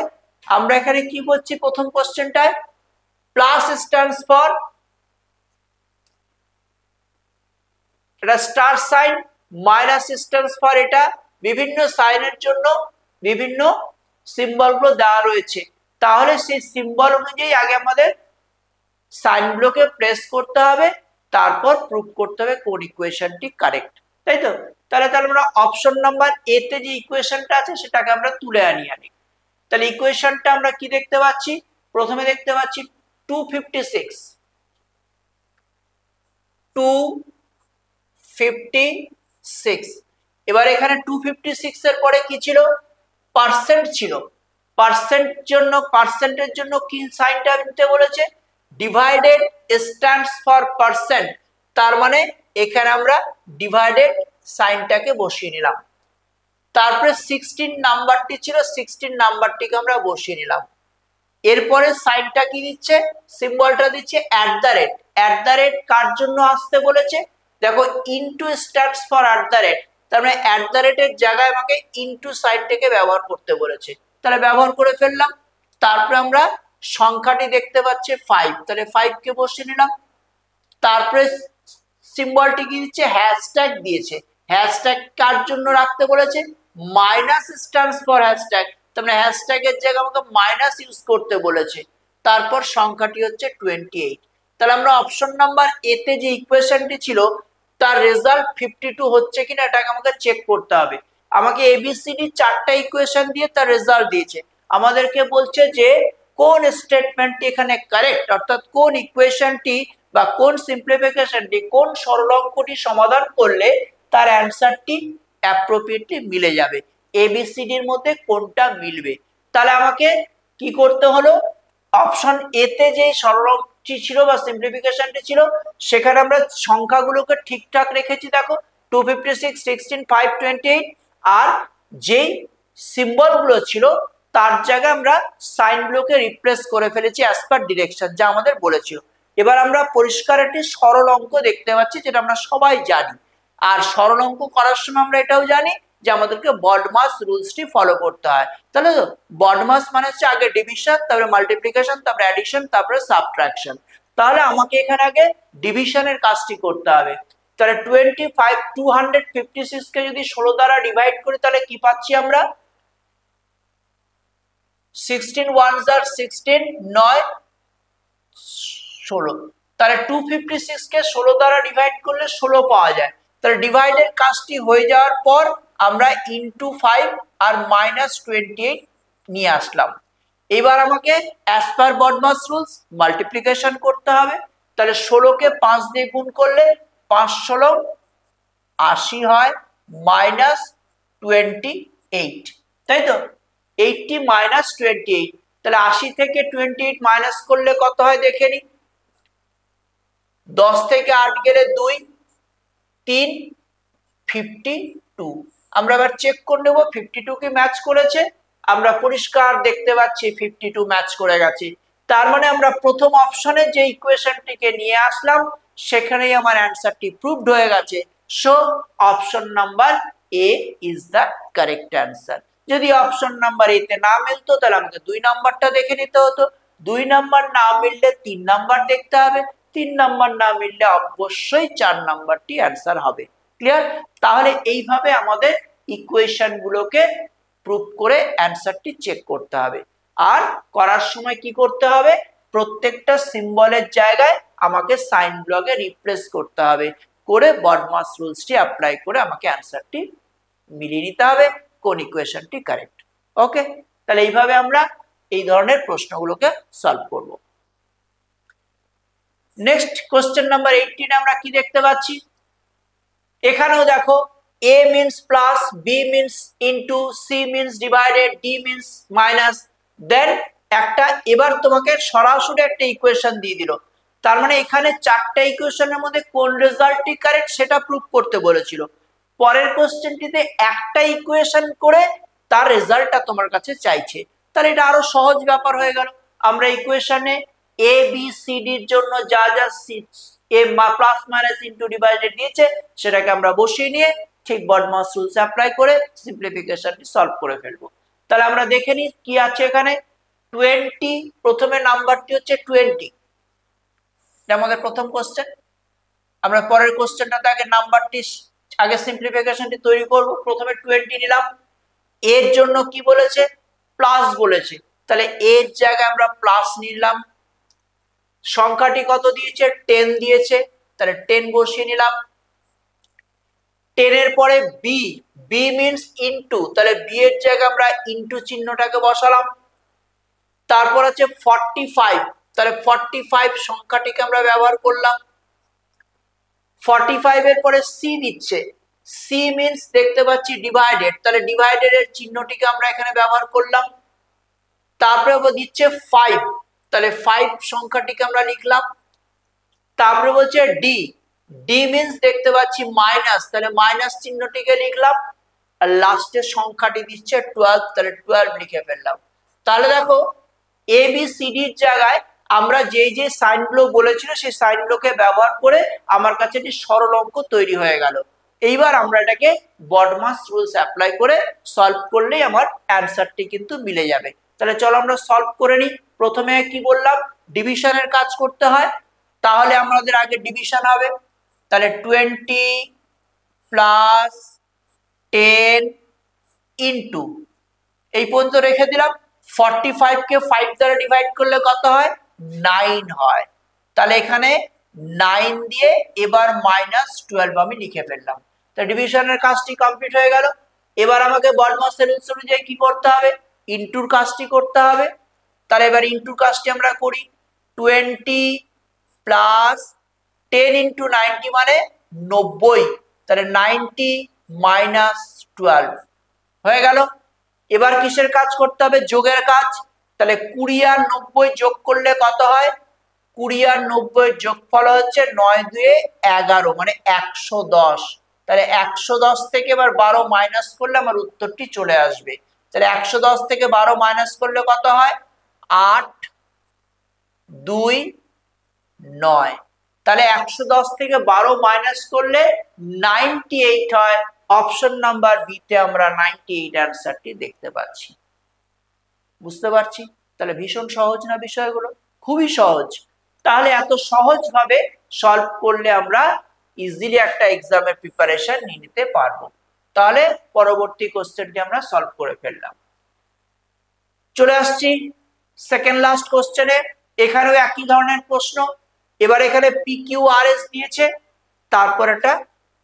A: আমরা এখানে কি করছি, প্রথম কোশ্চেনটায় প্লাস স্ট্যান্ডস ফর, এটা star sign, minus stands for, এটা বিভিন্ন সাইনের জন্য বিভিন্ন সিম্বলগুলো দেওয়া রয়েছে। তাহলে সেই সিম্বল অনুযায়ী আগে আমাদের সাইনগুলোকে প্রেস করতে হবে, তারপর প্রুভ করতে হবে কোন ইকুয়েশনটি কারেক্ট, তাই তো? তাহলে আমরা অপশন নাম্বার এ তে যে ইকুয়েশনটা আছে সেটাকে আমরা তুলে আনি। তাহলে ইকুয়েশনটা আমরা কি দেখতে পাচ্ছি, প্রথমে দেখতে পাচ্ছি 256। এবার এখানে 256 এর পরে কি ছিল, পার্সেন্ট ছিল। পার্সেন্টের জন্য কি সাইনটা নিতে বলেছে, ডিভাইডেড স্ট্যান্ডস ফর পার্সেন্ট, তার মানে এখানে আমরা ডিভাইডেড সাইনটাকে বসিয়ে নিলাম। তারপরে 16 নাম্বারটি ছিল, 16 নাম্বারটিকে আমরা বসিয়ে নিলাম। এরপরে সাইনটা কি দিচ্ছে, সিম্বলটা দিচ্ছে অ্যাট দ্য রেট কার জন্য আসতে বলেছে, দেখো into stands for at the rate, তার মানে অ্যাট দ্য রেটের জায়গায় আমাকে ইনটু সাইনটাকে ব্যবহার করতে বলেছে, তাহলে ব্যবহার করে ফেললাম। তারপরে আমরা সংখ্যাটি দেখতে পাচ্ছি 5, তাহলে 5 কে বসিয়ে নিলাম। তারপরে সিম্বলটি কি দিচ্ছে, হ্যাশট্যাগ দিয়েছে। হ্যাশট্যাগ কার জন্য রাখতে বলেছে, মাইনাস স্ট্যান্ডস ফর হ্যাশট্যাগ, তার মানে হ্যাশট্যাগের জায়গায় আমাকে মাইনাস ইউজ করতে বলেছে। তারপর সংখ্যাটি হচ্ছে 28। তাহলে আমরা অপশন নাম্বার এ তে যে ইকুয়েশনটি ছিল তার রেজাল্ট 52 হচ্ছে কিনা এটাকে আমাকে চেক করতে হবে। আমাকে এবিসিডি 4টা ইকুয়েশন দিয়ে তার রেজাল্ট দিয়েছে, আমাদেরকে বলছে যে কোন স্টেটমেন্টটি এখানে কারেক্ট, অর্থাৎ কোন ইকুয়েশনটি বা কোন সিম্পলিফিকেশনটি, কোন সরল অঙ্কটি সমাধান করলে তার অ্যান্সারটি অ্যাপ্রোপ্রিয়েটলি মিলে যাবে, এবিসিডির মধ্যে কোনটা মিলবে। তাহলে আমাকে কি করতে হলো, অপশন এ তে যে সরল অঙ্কটি ছিল বা সিম্পলিফিকেশনটি ছিল সেখানে আমরা সংখ্যাগুলোকে ঠিকঠাক রেখেছি, দেখো 256, 16, 5, 28, আর যেই সিম্বলগুলো ছিল তার জায়গায় আমরা সাইনগুলোকে রিপ্লেস করে ফেলেছি অ্যাজ পার ডিরেকশন যা আমাদের বলেছিল। এবার আমরা পরিষ্কার একটি সরল অঙ্ক দেখতে পাচ্ছি, যেটা আমরা সবাই জানি। আর সরল অঙ্ক করার সময় আমরা এটাও জানি যে আমাদেরকে বডমাস রুলসটি ফলো করতে হয়। তাহলে বডমাস মানে হচ্ছে আগে ডিভিশন, তারপরে মাল্টিপ্লিকেশন, তারপরে অ্যাডিশন, তারপরে সাবট্রাকশন। তাহলে আমাকে এখানে আগে ডিভিশনের কাজটি করতে হবে। তাহলে 256 কে যদি 16 দ্বারা ডিভাইড করি তাহলে কি পাচ্ছি আমরা, 16 ones are 16, 9 16। তাহলে 256 কে 16 দ্বারা ডিভাইড করলে 16 পাওয়া যায়। তাহলে ডিভাইডের কাজটি হয়ে যাওয়ার পর আমরা ইনটু 5 আর -28 নিয়ে আসলাম। এবার আমাকে as per BODMAS rules multiplication করতে হবে। তাহলে 16 কে 5 দিয়ে গুণ করলে 5 16 80 হয়, -28, তাই তো? 80 - 28, তাহলে 80 থেকে 28 মাইনাস করলে কত হয় দেখে নি। 10 থেকে 8 গেলে 2 3 52। আমরা এবার চেক করে নেব 52 কি ম্যাচ করেছে। আমরা পরিষ্কার দেখতে পাচ্ছি 52 ম্যাচ করে গেছে। তার মানে আমরা প্রথম অপশনে যে ইকুয়েশনটিকে নিয়ে আসলাম সেখানেই আমার অ্যান্সারটি প্রুভড হয়ে গেছে। So option number A is the correct answer. যদি অপশন নাম্বার এ তে না মিলতো তাহলে আমাকে 2 নাম্বারটা দেখে নিতে হতো। 2 নাম্বার না মিললে 3 নাম্বার দেখতে হবে। 3 নাম্বার না মিললে অবশ্যই 4 নাম্বারটি অ্যান্সার হবে। ক্লিয়ার? তাহলে এইভাবে আমাদের ইকুয়েশন গুলোকে প্রুভ করে অ্যান্সারটি চেক করতে হবে। আর করার সময় কি করতে হবে, প্রত্যেকটা সিম্বলের জায়গায় আমাকে সাইন ব্লকে রিপ্লেস করতে হবে, করে বডমাস রুলসটি অ্যাপ্লাই করে আমাকে অ্যান্সারটি মিলিয়ে নিতে হবে কোন ইকুয়েশনটি কারেক্ট। ওকে, তাহলে এইভাবে আমরা এই ধরনের প্রশ্নগুলোকে সলভ করব। নেক্সট কোশ্চেন নাম্বার 18 আমরা কি দেখতে পাচ্ছি, এখানেও দেখো a means plus, b means into, c means divided, d means minus, দেন একটা এবার তোমাকে সরাসরি একটা ইকুয়েশন দিয়ে দিল। তার মানে এখানে চারটা ইকুয়েশনের মধ্যে কোন রেজাল্টটি কারেক্ট সেটা প্রুভ করতে বলেছিল। পরের কোশ্চেনটিতে একটা ইকুয়েশন করে তার রেজাল্টটা তোমার কাছে চাইছে, তাহলে এটা আরো সহজ ব্যাপার হয়ে গেল। আমরা ইকুয়েশনে a b c d এর জন্য যা যা এ প্লাস মাইনাস ইনটু ডিভাইডেড দিয়েছে সেটাকে আমরা বসিয়ে নিয়ে ঠিক বডমাস রুলস অ্যাপ্লাই করে সিম্পলিফিকেশনটি সলভ করে ফেলবো। তাহলে আমরা দেখে নিই কি আছে এখানে। 20, প্রথমে নাম্বারটি হচ্ছে 20, এটা আমাদের প্রথম কোশ্চেন। আমরা পরের কোশ্চেনটাতে আগে নাম্বারটি আগে সিম্পলিফিকেশনটি তৈরি করব। প্রথমে 20 নিলাম, এর জন্য কি বলেছে প্লাস বলেছে, তাহলে এর জায়গায় আমরা প্লাস নিলাম। সংখ্যাটি কত দিয়েছে 10 দিয়েছে, তাহলে 10 বসিয়ে নিলাম। 10 এর পরে বি, বি মিন্স ইনটু, তাহলে বি এর জায়গায় আমরা ইনটু চিহ্নটাকে বসালাম। তারপর আছে 45, তাহলে 45 সংখ্যাটিকে আমরা ব্যবহার করলাম। 45 এর পরে সি দিচ্ছে, সি মিন্স দেখতে পাচ্ছি ডিভাইডেড, তাহলে ডিভাইডেড এর চিহ্নটিকে আমরা এখানে ব্যবহার করলাম। তারপরে দিচ্ছে 5, তাহলে 5 সংখ্যাটিকে আমরা লিখলাম। তারপরে বলছে ডি, ডি মিন্স দেখতে পাচ্ছি মাইনাস, তাহলে মাইনাস চিহ্নটিকে লিখলাম। আর লাস্টের সংখ্যাটি দিচ্ছে 12, তাহলে 12 লিখে ফেললাম। তাহলে দেখো এ বি সি ডির জায়গায় আমরা যে যে সাইনগুলো বলেছিল সেই সাইনগুলোকে ব্যবহার করে আমার কাছে একটি সরল অঙ্ক তৈরি হয়ে গেল। এইবার আমরা এটাকে বডমাস রুলস অ্যাপ্লাই করে সলভ করলেই আমার অ্যান্সারটি কিন্তু মিলে যাবে। তাহলে চলো আমরা সলভ করে নিই। প্রথমে কি বললাম, ডিভিশনের কাজ করতে হয়, তাহলে আমাদের আগে ডিভিশন হবে। তাহলে 20 প্লাস 10 ইনটু, এই পর্যন্ত রেখে দিলাম। 45 কে 5 দ্বারা ডিভাইড করলে কত হয় 9 হয়, তাহলে এখানে 9 দিয়ে এবার -12 আমি লিখে ফেললাম। তাহলে ডিভিশনের কাজটি কমপ্লিট হয়ে গেল। এবার আমাকে বডমাসের রুলস অনুযায়ী কি করতে হবে, ইনটুর কাজটি করতে হবে। তাহলে এবার ইনটুর কাজটি আমরা করি। 20 প্লাস 10 ইনটু 90 মানে 90, তাহলে 90 মাইনাস 12 হয়ে গেল। এবার কিসের কাজ করতে হবে, যোগের কাজ। তাহলে 20 আর 90 যোগ করলে কত হয়, 20 আর 90 যোগফল হচ্ছে 9 2 11 মানে 110। তাহলে 110 থেকে এবার 12 মাইনাস করলে আমার উত্তরটি চলে আসবে। তাহলে 110 থেকে 12 মাইনাস করলে কত হয় 8 2 9, তাহলে 110 থেকে 12 মাইনাস করলে 98 হয়। অপশন নাম্বার বি তে আমরা 98 অ্যান্সারটি দেখতে পাচ্ছি। বুঝতে পারছি? তাহলে ভীষণ সহজ না বিষয়গুলো, খুবই সহজ। তাহলে এত সহজ ভাবে সলভ করলে আমরা ইজিলি একটা এক্সামের প্রিপারেশন নিয়ে নিতে পারবো। তাহলে পরবর্তী কোশ্চেনটি আমরা সলভ করে ফেললাম। চলে আসছি সেকেন্ড লাস্ট কোশ্চেনে। এখানেও একই ধরনের প্রশ্ন। এবার এখানে পি কিউ আর এস দিয়েছে, তারপর একটা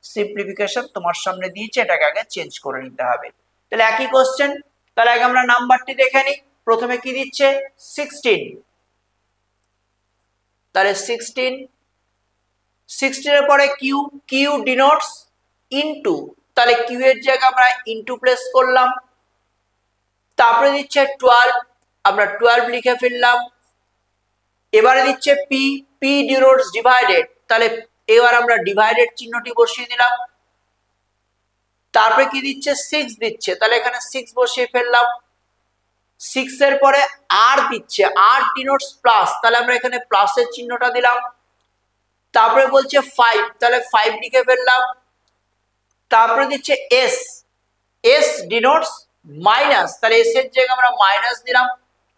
A: সিম্পলিফিকেশন তোমার সামনে দিয়েছে, এটাকে আগে চেঞ্জ করে নিতে হবে। তাহলে একই কোশ্চেন, তাহলে আগে আমরা নাম্বারটি দেখে নিই। প্রথমে কি দিচ্ছে 16, তাহলে 16 এর পরে কিউ, কিউ ডিনোটস ইনটু, তাহলে কিউ এর জায়গায় আমরা ইনটু প্লেস করলাম। তারপরে দিচ্ছে 12, আমরা 12 লিখে ফেললাম। এবারে দিচ্ছে পি, পি ডিনোটস ডিভাইডেড, তাহলে এবার আমরা ডিভাইডেড চিহ্নটি বসিয়ে দিলাম। তারপরে কি দিচ্ছে 6 দিচ্ছে, তাহলে এখানে 6 বসিয়ে ফেললাম। 6 এর পরে আর দিচ্ছে, আর ডিনোটস প্লাস, তাহলে আমরা এখানে প্লাসের চিহ্নটা দিলাম। তারপরে বলছে 5, তাহলে 5 লিখে ফেললাম। তারপরে দিচ্ছে এস, এস ডিনোটস মাইনাস, তাহলে এস এর জায়গায় আমরা মাইনাস দিলাম।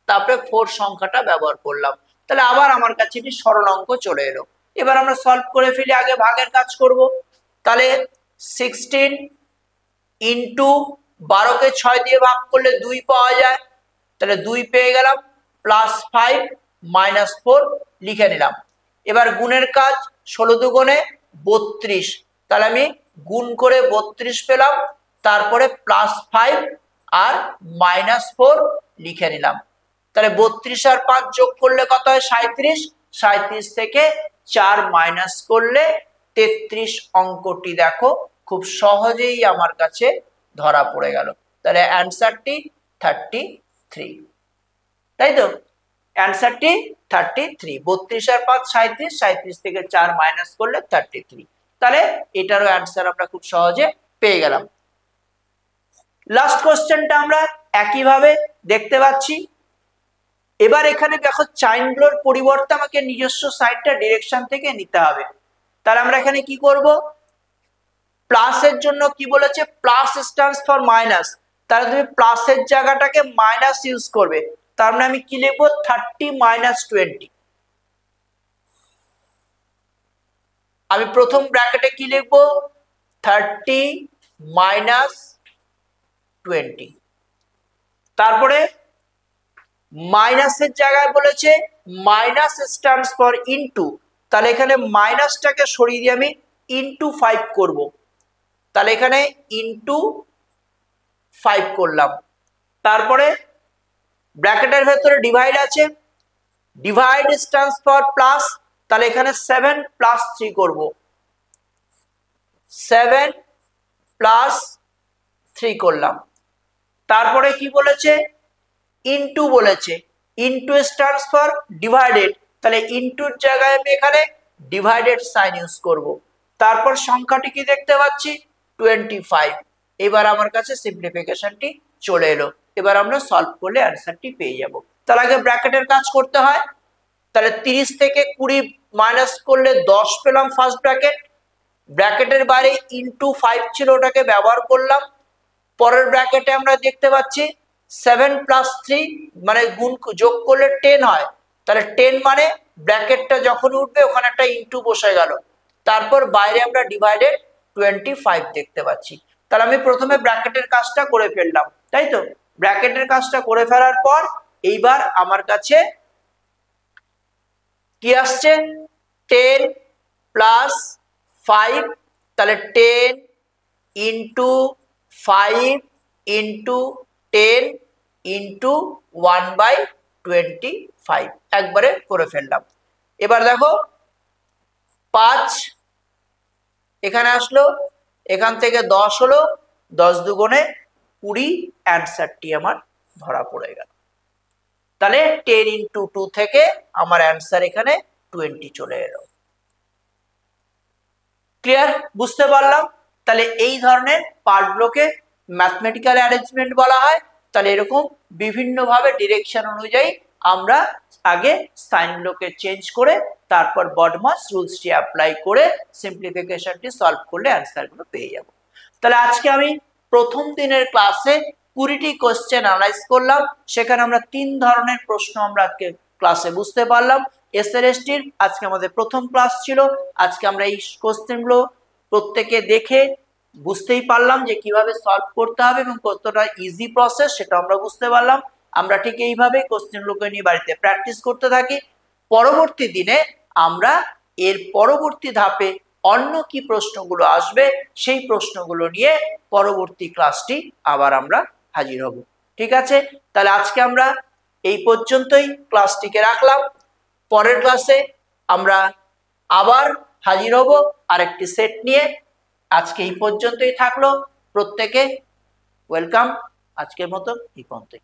A: তারপরে 4 সংখ্যাটা ব্যবহার করলাম, তাহলে আবার আমার কাছে একটি সরল অঙ্ক চলে এলো। এবার আমরা সলভ করে ফেলি, আগে ভাগের কাজ করব। তাহলে 16 ইন্টু 12কে 6 দিয়ে ভাগ করলে 2 পাওয়া যায়, তাহলে 2 পেয়ে গেলাম, প্লাস 5 মাইনাস 4 লিখে নিলাম। এবার গুণের কাজ, 16 দুগুণে 32, তাহলে আমি গুণ করে 32 পেলাম। তারপরে প্লাস 5 আর মাইনাস 4 লিখে নিলাম। তাহলে 32 আর 5 যোগ করলে কত হয়? 37। 37 থেকে 4 মাইনাস করলে 33 অঙ্কটি দেখো খুব সহজেই আমার কাছে ধরা পড়ে গেল। তাহলে অ্যান্সারটি 33, তাই তো? অ্যান্সারটি 33। 32 আর 5 37, 37 থেকে 4 মাইনাস করলে 33। তাহলে এটারও অ্যান্সার আমরা খুব সহজে পেয়ে গেলাম। লাস্ট কোশ্চেনটা আমরা একইভাবে দেখতে পাচ্ছি। এবার এখানে দেখো চাইনগুলোর পরিবর্তে আমাকে নিজস্ব সাইডটা ডিরেকশন থেকে নিতে হবে। তাহলে আমরা এখানে কি করব? প্লাসের জন্য কি বলেছে? প্লাস স্ট্যান্ডস ফর মাইনাস, তাহলে তুমি প্লাসের জায়গাটাকে মাইনাস ইউজ করবে। তার মানে আমি কি লিখবো? 30 মাইনাস 20। আমি প্রথম ব্র্যাকেটে কি লিখবো? 30 মাইনাস 20। তারপরে মাইনাসের জায়গায় বলেছে মাইনাস স্ট্যান্ডস ফর ইনটু, তাহলে এখানে মাইনাসটাকে সরিয়ে দিয়ে আমি ইনটু 5 করব। তাহলে এখানে ইনটু 5 করলাম। তারপরে ব্র্যাকেটের ভেতরে ডিভাইড আছে, ডিভাইড স্ট্যান্ডস ফর প্লাস, তাহলে এখানে 7 প্লাস 3 করব। 7 প্লাস 3 করলাম। তারপরে কি বলেছে? ইনটু বলেছে, ইনটু স্ট্যান্ডস ফর ডিভাইডেড, তাহলে ইনটুর জায়গায় আমি এখানে ডিভাইডেড সাইন ইউজ করব। তারপর সংখ্যাটি কি দেখতে পাচ্ছি? 25। এবার আমার কাছে সিম্পলিফিকেশনটি চলে এলো। এবার আমরা সলভ করলে অ্যান্সারটি পেয়ে যাব। তার আগে ব্র্যাকেটের কাজ করতে হয়। তাহলে 30 থেকে 20 মাইনাস করলে 10 পেলাম ফার্স্ট ব্র্যাকেট। ব্র্যাকেটের বাইরে ইনটু 5 ছিল, ওটাকে ব্যবহার করলাম। পরের ব্র্যাকেটে আমরা দেখতে পাচ্ছি 7 প্লাস 3 মানে গুণ যোগ করলে 10 হয়, তাহলে 10 মানে ব্র্যাকেটটা যখন উঠবে ওখানে একটা ইনটু বসে গেল। তারপর বাইরে আমরা ডিভাইডেড 25 দেখতে পাচ্ছি। তাহলে আমি প্রথমে ব্র্যাকেটের কাজটা করে ফেললাম, তাই তো? ব্র্যাকেটের কাজটা করে ফেলার পর এইবার আমার কাছে কি আসছে? 10 প্লাস 5, তাহলে 10 ইন্টু 5 ইন্টু 10 ইন্টু 1/25 একবারে করে ফেললাম। এবার দেখো 5 এখানে আসলো, এখান থেকে 10 হলো, 10 দুগুণে 20, অ্যান্সারটি আমার ধরা পড়ে গেল। তাহলে 10 ইন্টু 2 থেকে আমার অ্যান্সার এখানে 20 চলে এলো। ক্লিয়ার? বুঝতে পারলাম? তাহলে এই ধরনের পার্টগুলোকে ম্যাথমেটিক্যাল অ্যারেঞ্জমেন্ট বলা হয়। তাহলে এরকম বিভিন্নভাবে ডিরেকশন অনুযায়ী আমরা আগে সাইনগুলোকে চেঞ্জ করে তারপর বডমাস রুলসটি অ্যাপ্লাই করে সিম্পলিফিকেশনটি সলভ করলে অ্যান্সারগুলো পেয়ে যাব। তাহলে আজকে আমি প্রথম দিনের ক্লাসে 20টি কোশ্চেন অ্যানালাইজ করলাম। সেখানে আমরা 3 ধরনের প্রশ্ন আমরা আজকে ক্লাসে বুঝতে পারলাম। এসএলএসটির আজকে আমাদের প্রথম ক্লাস ছিল। আজকে আমরা এই কোশ্চেনগুলো প্রত্যেকে দেখে বুঝতেই পারলাম যে কিভাবে সলভ করতে হবে এবং কতটা ইজি প্রসেস সেটা আমরা বুঝতে পারলাম। আমরা ঠিক এইভাবে কোশ্চেনগুলোকে নিয়ে বাড়িতে প্র্যাকটিস করতে থাকি। পরবর্তী দিনে আমরা এর পরবর্তী ধাপে অন্য কি প্রশ্নগুলো আসবে সেই প্রশ্নগুলো নিয়ে পরবর্তী ক্লাসটি আবার আমরা হাজির হব। ঠিক আছে? তাহলে আজকে আমরা এই পর্যন্তই ক্লাসটিকে রাখলাম। পরের ক্লাসে আমরা আবার হাজির হব আরেকটি সেট নিয়ে। আজকে এই পর্যন্তই থাকলো। প্রত্যেকে ওয়েলকাম। আজকের মতো এই পর্যন্তই।